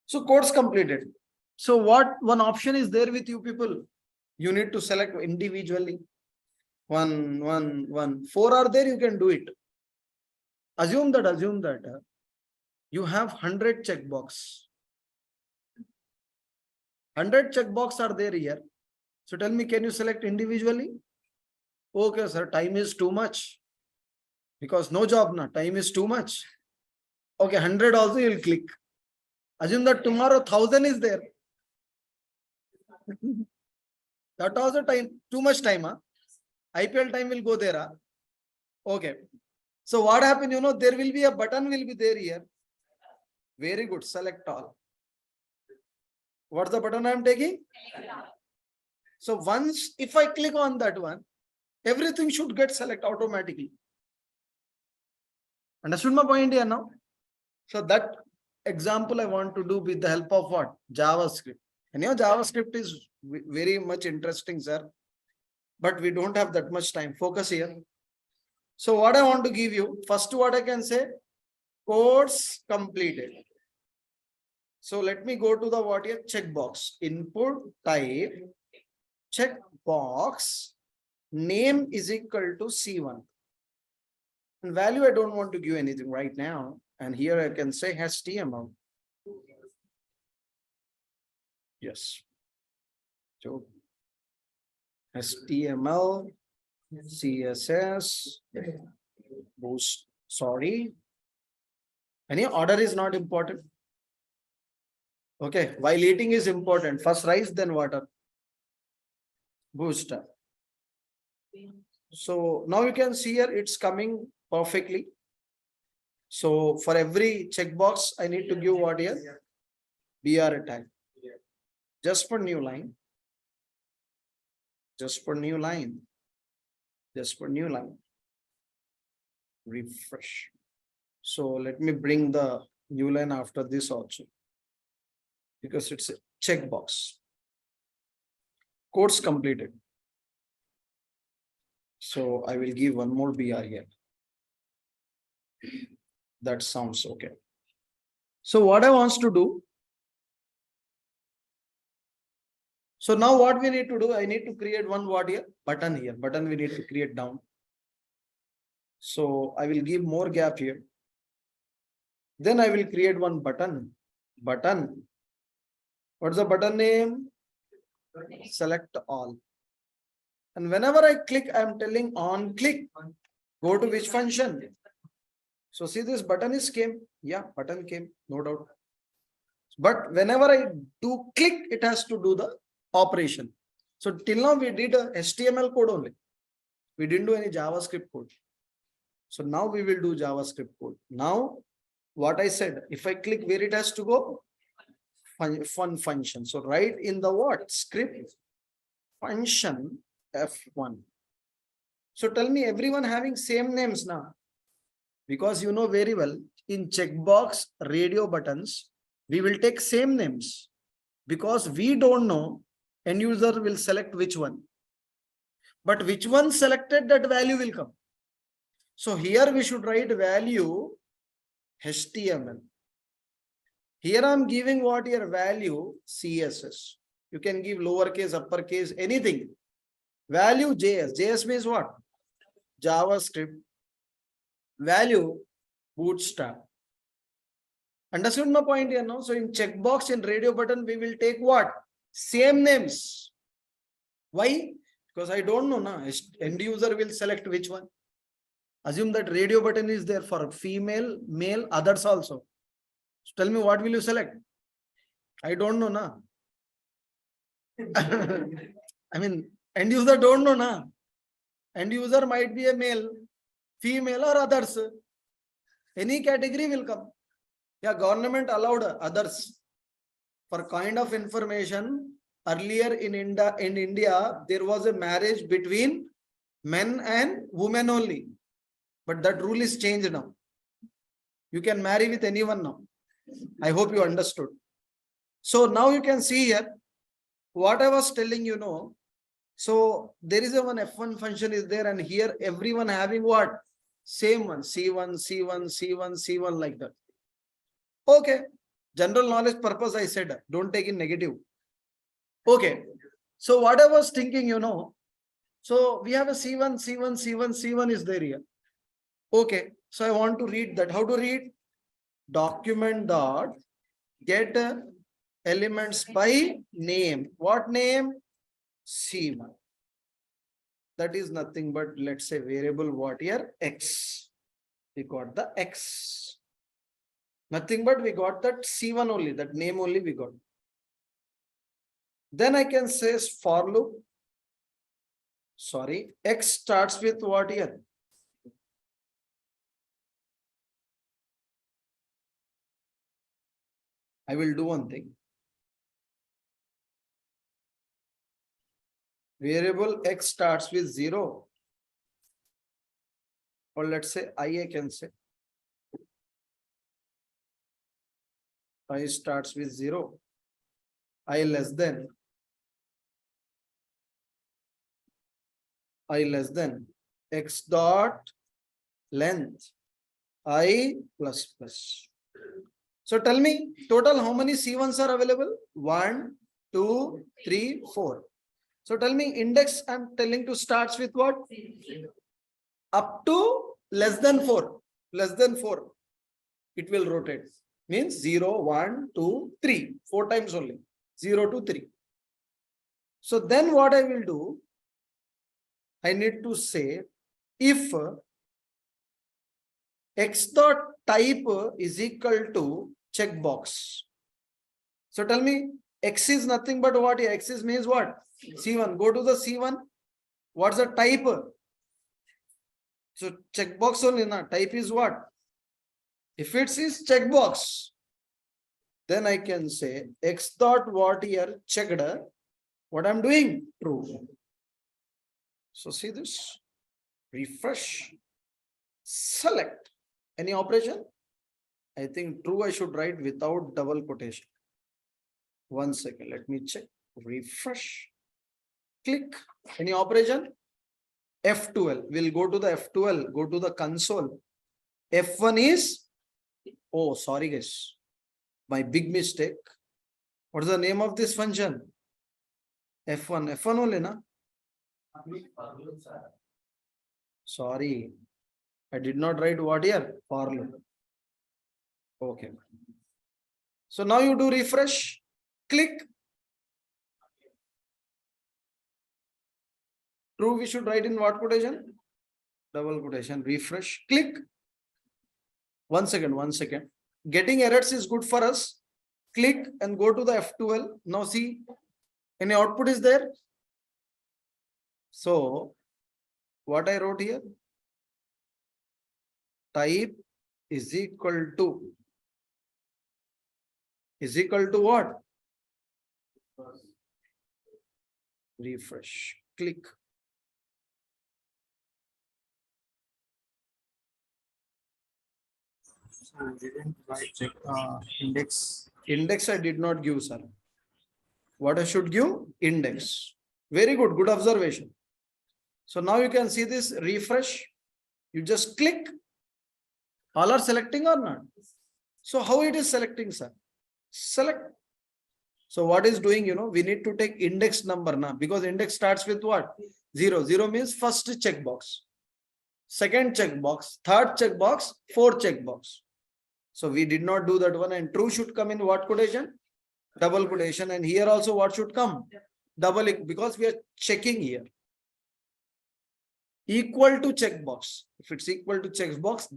So course completed. So what one option is there with you people? You need to select individually. One. 4 are there, you can do it. Assume that you have 100 checkbox. 100 checkbox are there here. So tell me, can you select individually? Okay, sir, time is too much. Because no job, na, time is too much. Okay, 100 also you'll click. Assume that tomorrow 1000 is there. That also time, too much time. Huh? IPL time will go there. Huh? Okay. So what happened, there will be a button will be there here. Very good. Select all. What's the button I'm taking? So once, if I click on that one, everything should get select automatically. Understood my point here now? So that example I want to do with the help of what? JavaScript. And JavaScript is very much interesting, sir. But we don't have that much time. Focus here. So what I want to give you, first what I can say, course completed. So let me go to the what here? Checkbox. Input type, checkbox, name is equal to C1. And value, I don't want to give anything right now. And here I can say HTML. Yes. So HTML, CSS, boost. Sorry. Any order is not important. Okay. While eating is important. First rice, then water. Boost. So now you can see here it's coming perfectly. So for every checkbox, I need to give what here? BR tag. Just for new line. Just for new line. Just for new line. Refresh. So let me bring the new line after this also. Because it's a checkbox. Course completed. So I will give one more BR here. That sounds okay. So what I want to do. So now what we need to do, I need to create one what here? Button here. Button we need to create down. So I will give more gap here. Then I will create one button. Button. What's the button name? Select all. And whenever I click, I am telling on click. Go to which function? So see, this button is came. Yeah, button came, no doubt. But whenever I do click, it has to do the operation. So till now we did a HTML code only. We didn't do any JavaScript code. So now we will do JavaScript code. Now, what I said, if I click where it has to go, fun function. So write in the what? Script function F1. So tell me, everyone having same names now? Because you know very well, in checkbox radio buttons, we will take same names. Because we don't know, end user will select which one. But which one selected, that value will come. So here we should write value HTML. Here I'm giving what your value CSS. You can give lowercase, uppercase, anything. Value JS. JS means what? JavaScript. Value bootstrap. Understood my point here now? So in checkbox, in radio button, we will take what? Same names. Why? Because I don't know now. End user will select which one. Assume that radio button is there for female, male, others also. So tell me, what will you select? I don't know now. I mean, end user don't know now. End user might be a male, female or others. Any category will come. Yeah, government allowed others. For kind of information, earlier in India, there was a marriage between men and women only. But that rule is changed now. You can marry with anyone now. I hope you understood. So now you can see here what I was telling you know. So there is a one F1 function is there, and here everyone having what? Same one, C1, C1, C1, C1 like that. Okay. General knowledge purpose I said, don't take in negative. Okay. So what I was thinking, you know, so we have a C1, C1, C1, C1 is there here. Okay. So I want to read that. How to read? Document dot get elements by name. What name? C1. That is nothing but, let's say, variable what here? X. We got the X. Nothing but we got that C1 only, that name only we got. Then I can say for loop. Sorry, X starts with what here? I will do one thing. Variable X starts with 0. Or let's say I can say. I starts with 0. I less than X dot length I plus plus. So tell me, total how many C1s are available? 1, 2, 3, 4. So tell me, index I'm telling to starts with what? Up to less than 4. Less than 4. It will rotate. Means 0, 1, 2, 3. 4 times only. 0 to 3. So then what I will do, I need to say if X dot type is equal to checkbox. So tell me, X is nothing but what here? X is means what? C1. Go to the C1. What's the type? So checkbox only, na? Type is what? If it is checkbox, then I can say X dot what here? Checked. What I'm doing? True. So see this. Refresh. Select. Any operation? I think true I should write without double quotation. 1 second. Let me check. Refresh. Click. Any operation? F12. We'll go to the F12. Go to the console. F1 is. Oh, sorry guys. My big mistake. What is the name of this function? F1. F1 only, na? Sorry. I did not write what here? For loop. Okay. So now you do refresh. Click. True, we should write in what quotation? Double quotation. Refresh. Click. One second. Getting errors is good for us. Click and go to the F12. Now see, any output is there. So what I wrote here, type is equal to what? Refresh, click. So we didn't write check index. Index I did not give, sir. What I should give? Index. Very good, good observation. So now you can see this refresh. You just click. All are selecting or not? So how it is selecting, sir? Select. So what is doing, we need to take index number now, because index starts with what? 0. 0 means first checkbox, second checkbox, third checkbox, fourth checkbox. So we did not do that one, and true should come in what quotation? Double quotation. And here also what should come? Double, because we are checking here. Equal to checkbox. If it's equal to checkbox,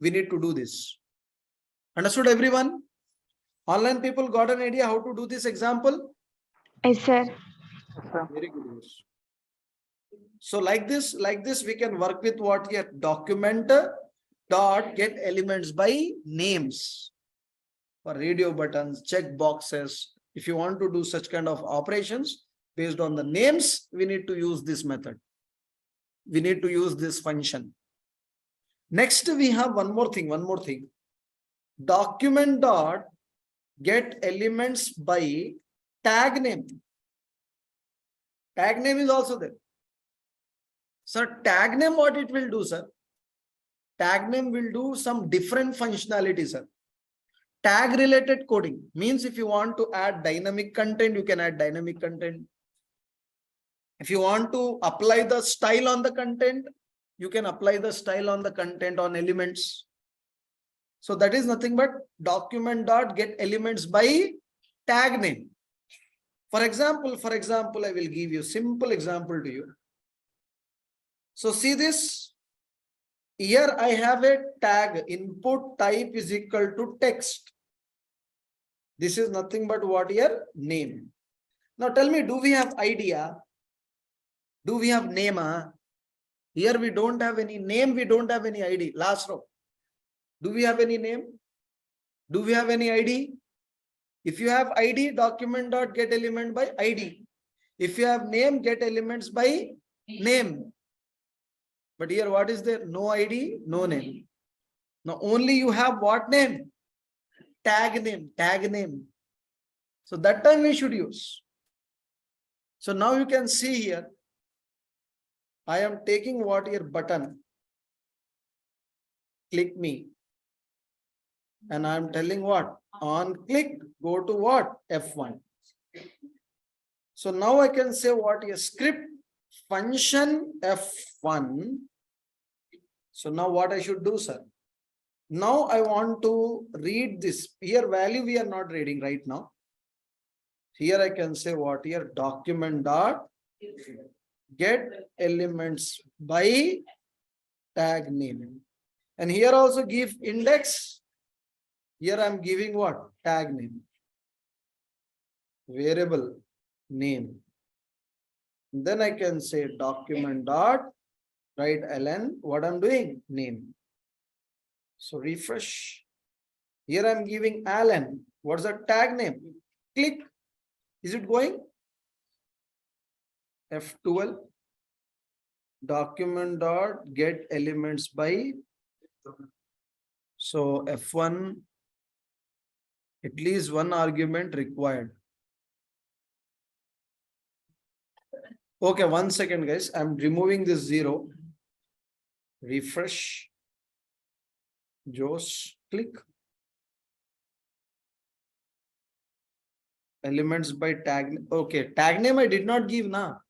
we need to do this. Understood, everyone? Online people got an idea how to do this example? Yes, sir. Very good. So like this, we can work with what here? Document dot get elements by names. For radio buttons, check boxes. If you want to do such kind of operations based on the names, we need to use this method. We need to use this function. Next, we have one more thing. Document dot get elements by tag name. Tag name is also there. Sir, tag name, what it will do, sir? Tag name will do some different functionality, sir. Tag related coding means if you want to add dynamic content, you can add dynamic content. If you want to apply the style on the content, you can apply the style on the content on elements. So that is nothing but document dot get elements by tag name. For example, I will give you simple example to you. So see this. Here I have a tag input type is equal to text. This is nothing but what here? Name. Now tell me, do we have idea? Do we have name? Here we don't have any name, we don't have any ID. Last row. Do we have any name? Do we have any ID? If you have ID, document dot get element by ID. If you have name, get elements by name. But here what is there? No ID, no name. Now only you have what name? Tag name. So that time we should use. So now you can see here, I am taking what here button. Click me. And I am telling what? On click, go to what? F1. So now I can say what a script function F1. So now what I should do, sir? Now I want to read this. Here value we are not reading right now. Here I can say what here? Document dot get elements by tag name. And here also give index. Here I am giving what? Tag name. Variable name. Then I can say document dot write ln. What I'm doing? Name. So refresh. Here I'm giving ln. What's the tag name? Click. Is it going? F12. Document dot get elements by. So F1. At least one argument required. Okay, 1 second, guys. I'm removing this 0. Refresh. Just click. Elements by tag. Okay, tag name I did not give now.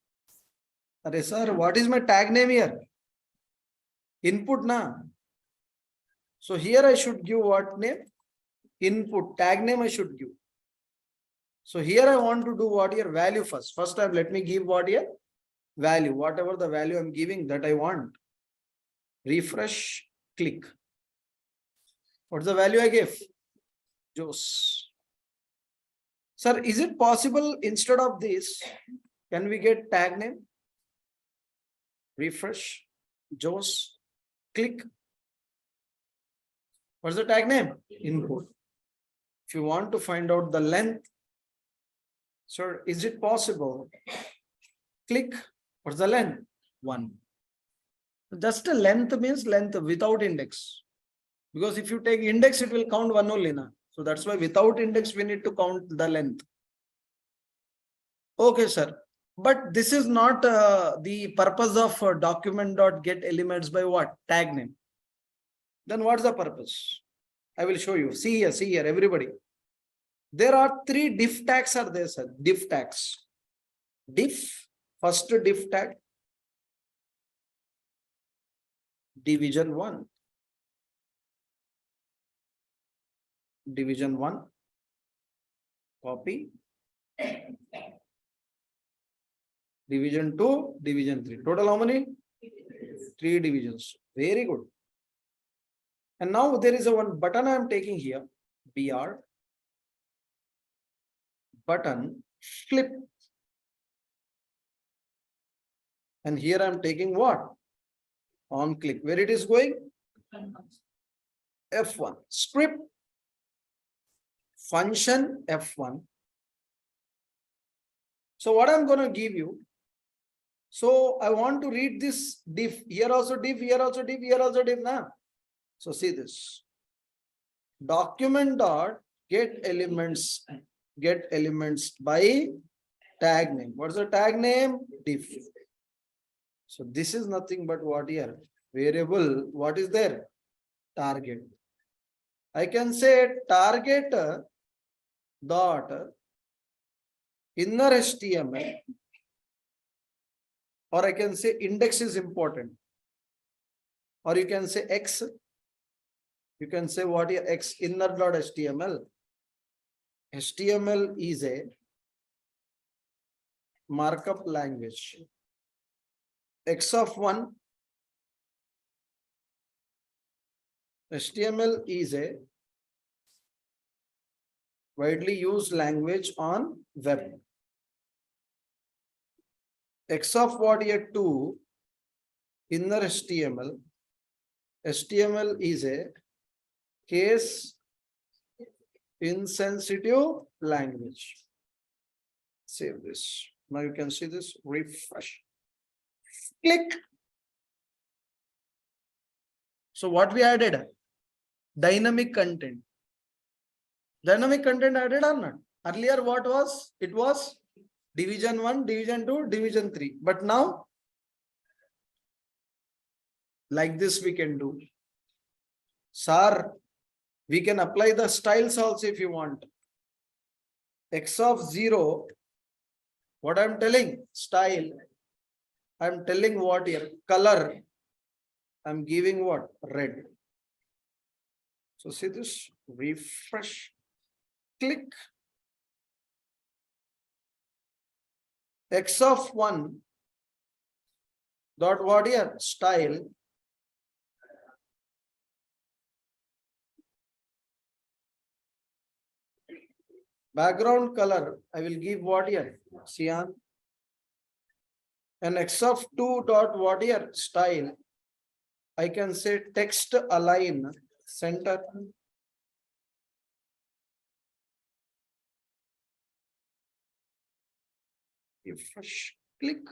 Arey sir, what is my tag name here? Input na. So here I should give what name? Input. Tag name I should give. So here I want to do what here? Value first. First time let me give what here? Value. Whatever the value I'm giving that I want. Refresh. Click. What's the value I gave? Jose. Sir, is it possible instead of this, can we get tag name? Refresh, Jose, click. What's the tag name? Input. If you want to find out the length, sir, is it possible? Click. What's the length? 1. Just a length means length without index. Because if you take index, it will count 1 only. Na? So that's why without index, we need to count the length. Okay, sir. But this is not the purpose of document.get elements by what? Tag name. Then what's the purpose? I will show you. See here, everybody. There are 3 diff tags are there, sir. Diff tags. Diff, first diff tag. Division 1. Division 1. Copy. Division 2, division 3. Total how many? 3 divisions. Very good. And now there is a one button I am taking here. BR. Button. Flip. And here I am taking what? On click. Where it is going? F1. Script. Function F1. So what I'm going to give you. So I want to read this diff. Here also diff, here also diff, here also diff. Now. So see this. Document dot get elements by tag name. What's the tag name? Diff. So this is nothing but what here? Variable. What is there? Target. I can say target dot inner HTML, or I can say index is important, or you can say X. You can say what here? X inner dot HTML. HTML is a markup language. X of 1. HTML is a widely used language on web. X of what here? 2. Inner HTML. HTML is a case insensitive language. Save this. Now you can see this. Refresh. Click. So what we added? Dynamic content. Dynamic content added or not? Earlier what was? It was division 1, division 2, division 3. But now, like this we can do. Sir, we can apply the styles also if you want. X of 0, what I'm telling? Style. I'm telling what here? Color. I'm giving what? Red. So see this. Refresh. Click. X of 1 dot what here? Style. Background color, I will give what here? Cyan. And X of 2 dot what here? Style. I can say text align center. Refresh. Click.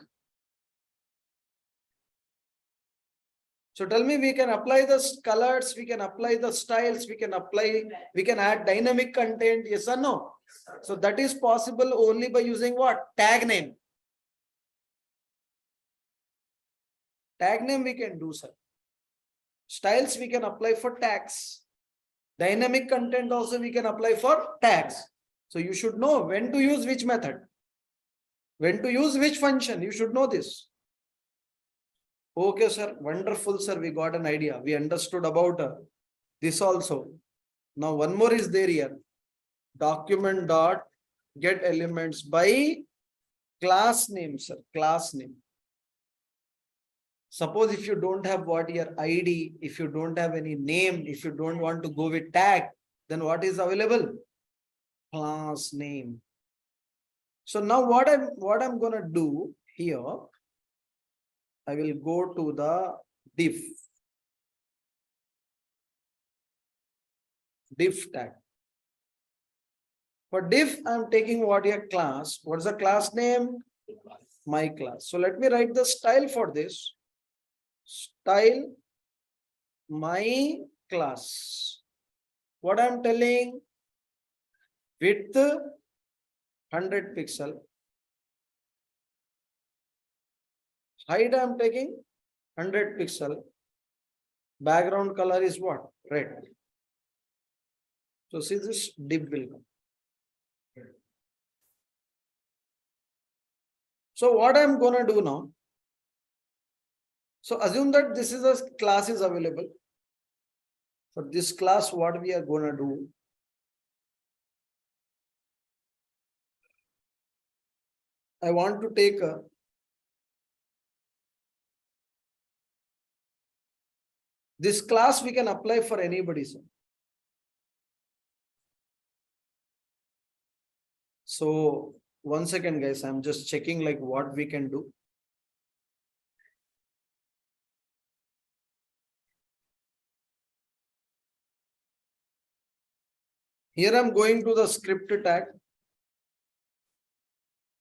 So tell me, we can apply the colors, we can apply the styles, we can add dynamic content, yes or no? So that is possible only by using what? Tag name. Tag name we can do, sir. Styles we can apply for tags. Dynamic content also we can apply for tags. So you should know when to use which method. When to use which function, you should know this. Okay, sir. Wonderful, sir. We got an idea. We understood about this also. Now, one more is there here. Document dot get elements by class name, sir. Class name. Suppose if you don't have what your ID, if you don't have any name, if you don't want to go with tag, then what is available? Class name. So now what I'm gonna do here, I will go to the diff tag. For diff, I'm taking what your class. What's the class name? My class. So let me write the style for this. Style my class. What I'm telling? Width 100 pixel. Height I'm taking 100 pixel. Background color is what? Red. So see this div will come. So what I'm gonna do now? So assume that this is a class is available. For this class, what we are gonna do? I want to take this class we can apply for anybody. So 1 second, guys, I'm just checking like what we can do. Here I'm going to the script tag.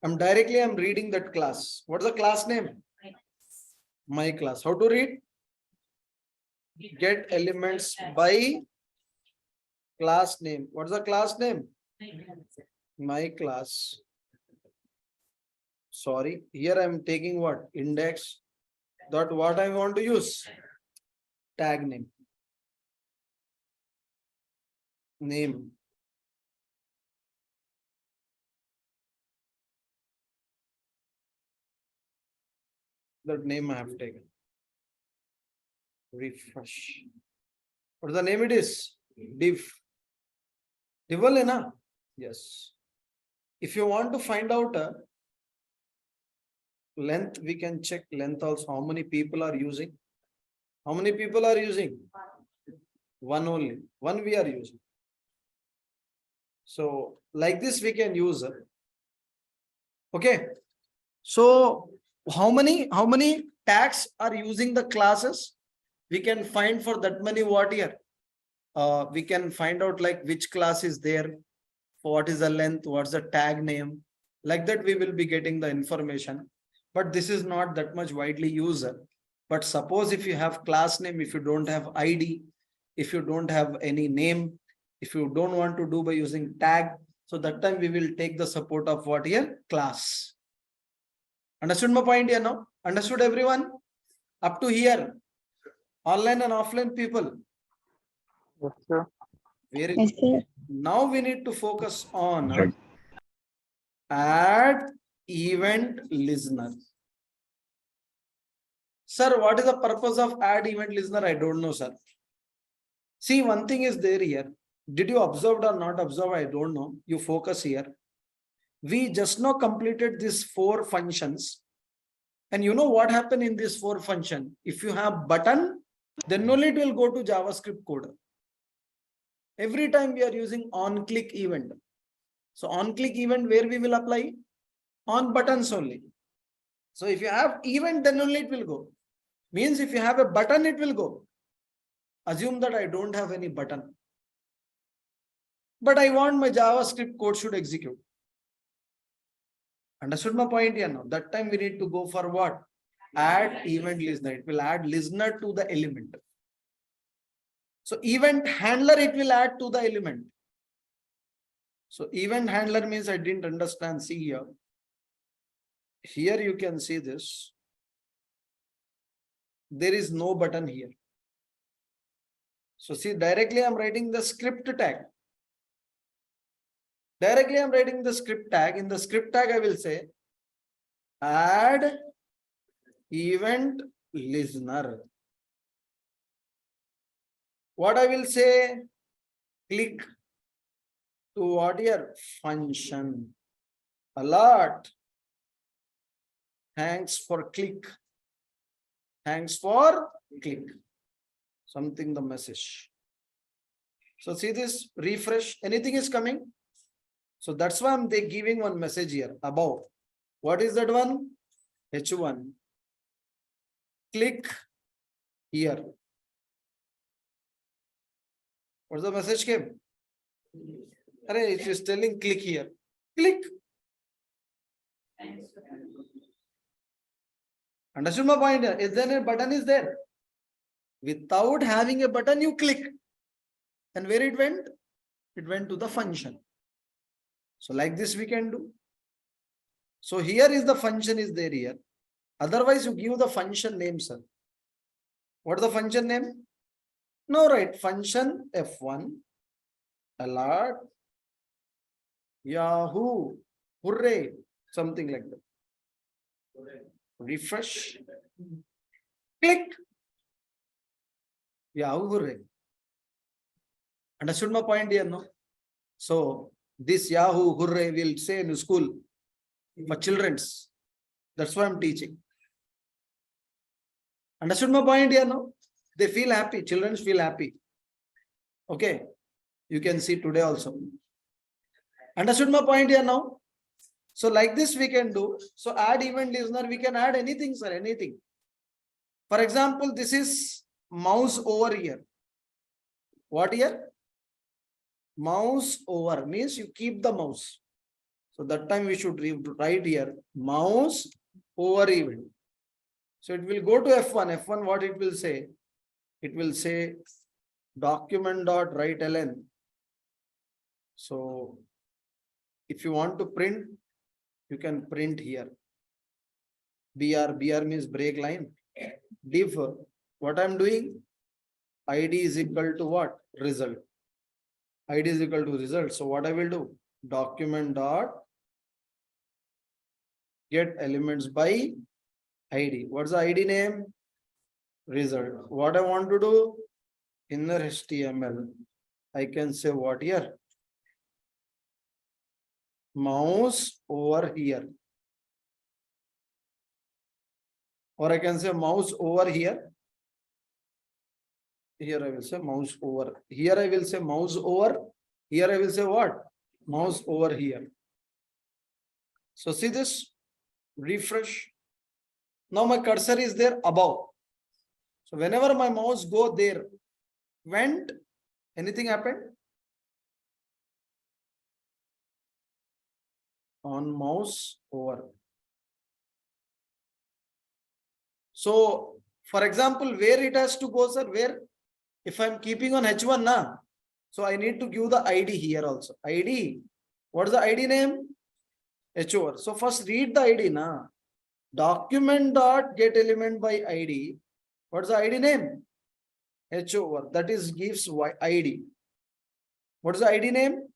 I'm reading that class. What's the class name? My class. How to read? Get elements by class name. What's the class name? My class. Sorry, here I'm taking what? Index. Dot what I want to use? Tag name. Name. That name I have taken. Refresh. What is the name it is? Div. Divale na? Yes. If you want to find out a length, we can check length also. How many people are using? How many people are using? One only. One we are using. So like this we can use. Okay. So how many tags are using the classes? We can find for that many what here? We can find out like which class is there, what is the length, what's the tag name. Like that we will be getting the information. But this is not that much widely used. But suppose if you have class name, if you don't have ID, if you don't have any name, if you don't want to do by using tag, so that time we will take the support of what here? Class. Understood my point here now? Understood everyone? Up to here. Online and offline people. Yes, sir. Very Yes, good. sir. Now we need to focus on add event listener. Sir, what is the purpose of add event listener? I don't know, sir. See, one thing is there here. Did you observe or not observe? I don't know. You focus here. We just now completed these 4 functions. And you know what happened in this 4 function? If you have button, then only it will go to JavaScript code. Every time we are using on click event. So on click event where we will apply? On buttons only. So if you have event, then only it will go. Means if you have a button, it will go. Assume that I don't have any button. But I want my JavaScript code should execute. Understood my point here now? That time we need to go for what? Add event listener. It will add listener to the element. So event handler, it will add to the element. So event handler means I didn't understand. See here. Here you can see this. There is no button here. So see, directly I'm writing the script tag. Directly I'm writing the script tag. In the script tag, I will say add event listener. What I will say? Click to what here? Function. Alert. Thanks for click. Thanks for click. Something the message. So see this, refresh, anything is coming. So that's why I'm giving one message here above. What is that one? H1. Click here. What's the message came? Array, it is telling click here. Click. Understood my point? Is there a button is there? Without having a button, you click. And where it went? It went to the function. So like this we can do. So here is the function is there here. Otherwise you give the function name, sir. What is the function name? No, right. Function F1 alert Yahoo hooray something like that. Refresh. Click. Yahoo hooray. Understood my point here, no? So this Yahoo hooray will say in school for children's. That's why I'm teaching. Understood my point here, no? They feel happy. Children feel happy. Okay. You can see today also. Understood my point here now? So like this we can do. So add event listener, we can add anything, sir, anything. For example, this is mouse over here. What here? Mouse over means you keep the mouse. So that time we should write here mouse over event. So it will go to F1. F1 what it will say? It will say document dot write ln. So if you want to print, you can print here. BR means break line. Div, what I'm doing? ID is equal to what? Result. ID is equal to result. So what I will do? Document dot get elements by ID. What's the ID name? Result. What I want to do? Inner HTML. I can say what here? Mouse over here. Or I can say mouse over here. Here I will say mouse over. Here I will say mouse over. Here I will say what? Mouse over here. So see this? Refresh. Now my cursor is there above. So whenever my mouse go there, went, anything happened? On mouse over. So for example, where it has to go, sir? Where? If I'm keeping on H1, na, so I need to give the ID here also. ID. What is the ID name? H over. So first read the ID, na. Document dot get element by ID. What's the ID name? H over. That is gives Y ID. What is the ID name?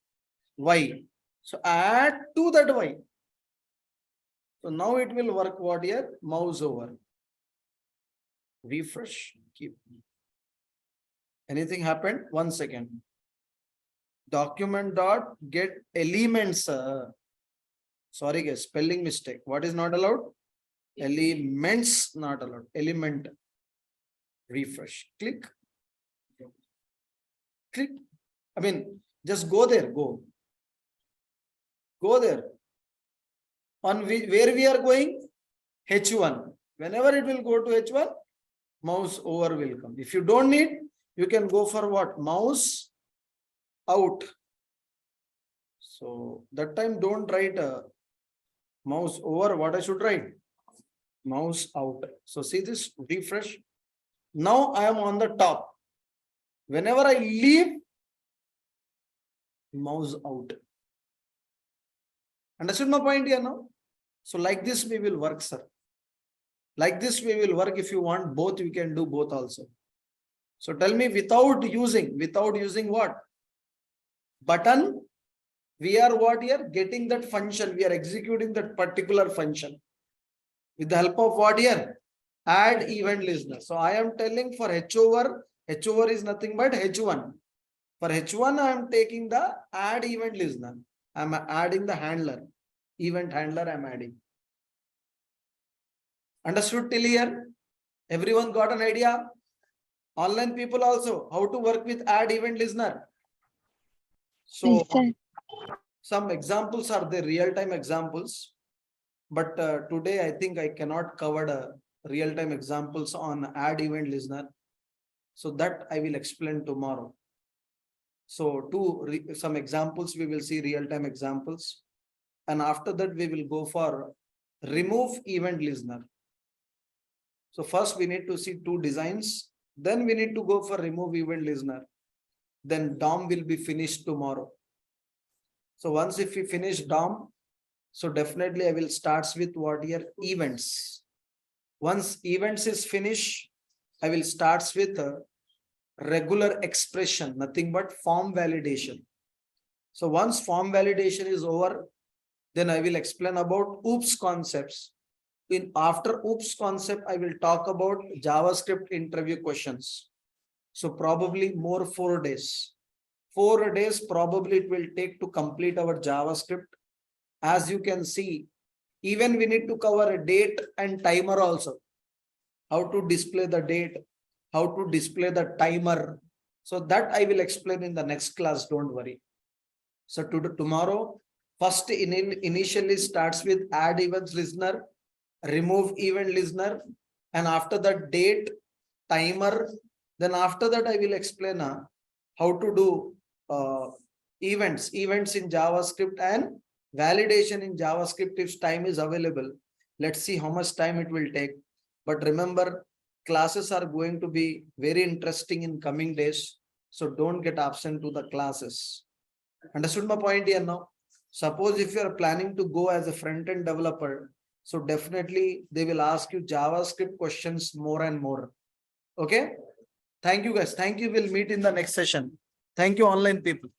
Y. So add to that Y. So now it will work what here? Mouse over. Refresh. Keep. Anything happened? 1 second. Document dot get elements. Sorry guys, spelling mistake. What is not allowed? Elements not allowed. Element. Refresh. Click. Click. I mean, just go there. Go. Go there. On where we are going? H1. Whenever it will go to H1, mouse over will come. If you don't need, you can go for what? Mouse out. So that time don't write mouse over. What I should write? Mouse out. So see this, refresh. Now I am on the top. Whenever I leave, mouse out. Understood my point here now? So like this we will work, sir. Like this we will work. If you want both, you can do both also. So tell me, without using what? Button, we are what here? Getting that function. We are executing that particular function. With the help of what here? Add event listener. So I am telling for H over is nothing but H1. For H1, I am taking the add event listener. I am adding the handler. Event handler I am adding. Understood till here? Everyone got an idea? Online people also, how to work with add event listener. So Yes, sir. some examples are the real-time examples, but today I think I cannot cover the real-time examples on add event listener. So that I will explain tomorrow. So some examples, we will see real-time examples. And after that, we will go for remove event listener. So first we need to see two designs. Then we need to go for remove event listener. Then DOM will be finished tomorrow. So once if we finish DOM, so definitely I will start with what here events. Once events is finished, I will start with a regular expression, nothing but form validation. So once form validation is over, then I will explain about OOPS concepts. In after OOPS concept, I will talk about JavaScript interview questions. So probably more 4 days. 4 days probably it will take to complete our JavaScript. As you can see, even we need to cover a date and timer also. How to display the date, how to display the timer. So that I will explain in the next class, don't worry. So tomorrow, first initially starts with add events listener, remove event listener, and after that date, timer. Then after that, I will explain how to do events in JavaScript and validation in JavaScript if time is available. Let's see how much time it will take. But remember, classes are going to be very interesting in coming days. So don't get absent to the classes. Understood my point here now? Suppose if you are planning to go as a front-end developer, so definitely they will ask you JavaScript questions more and more. Okay. Thank you guys. Thank you. We'll meet in the next session. Thank you online people.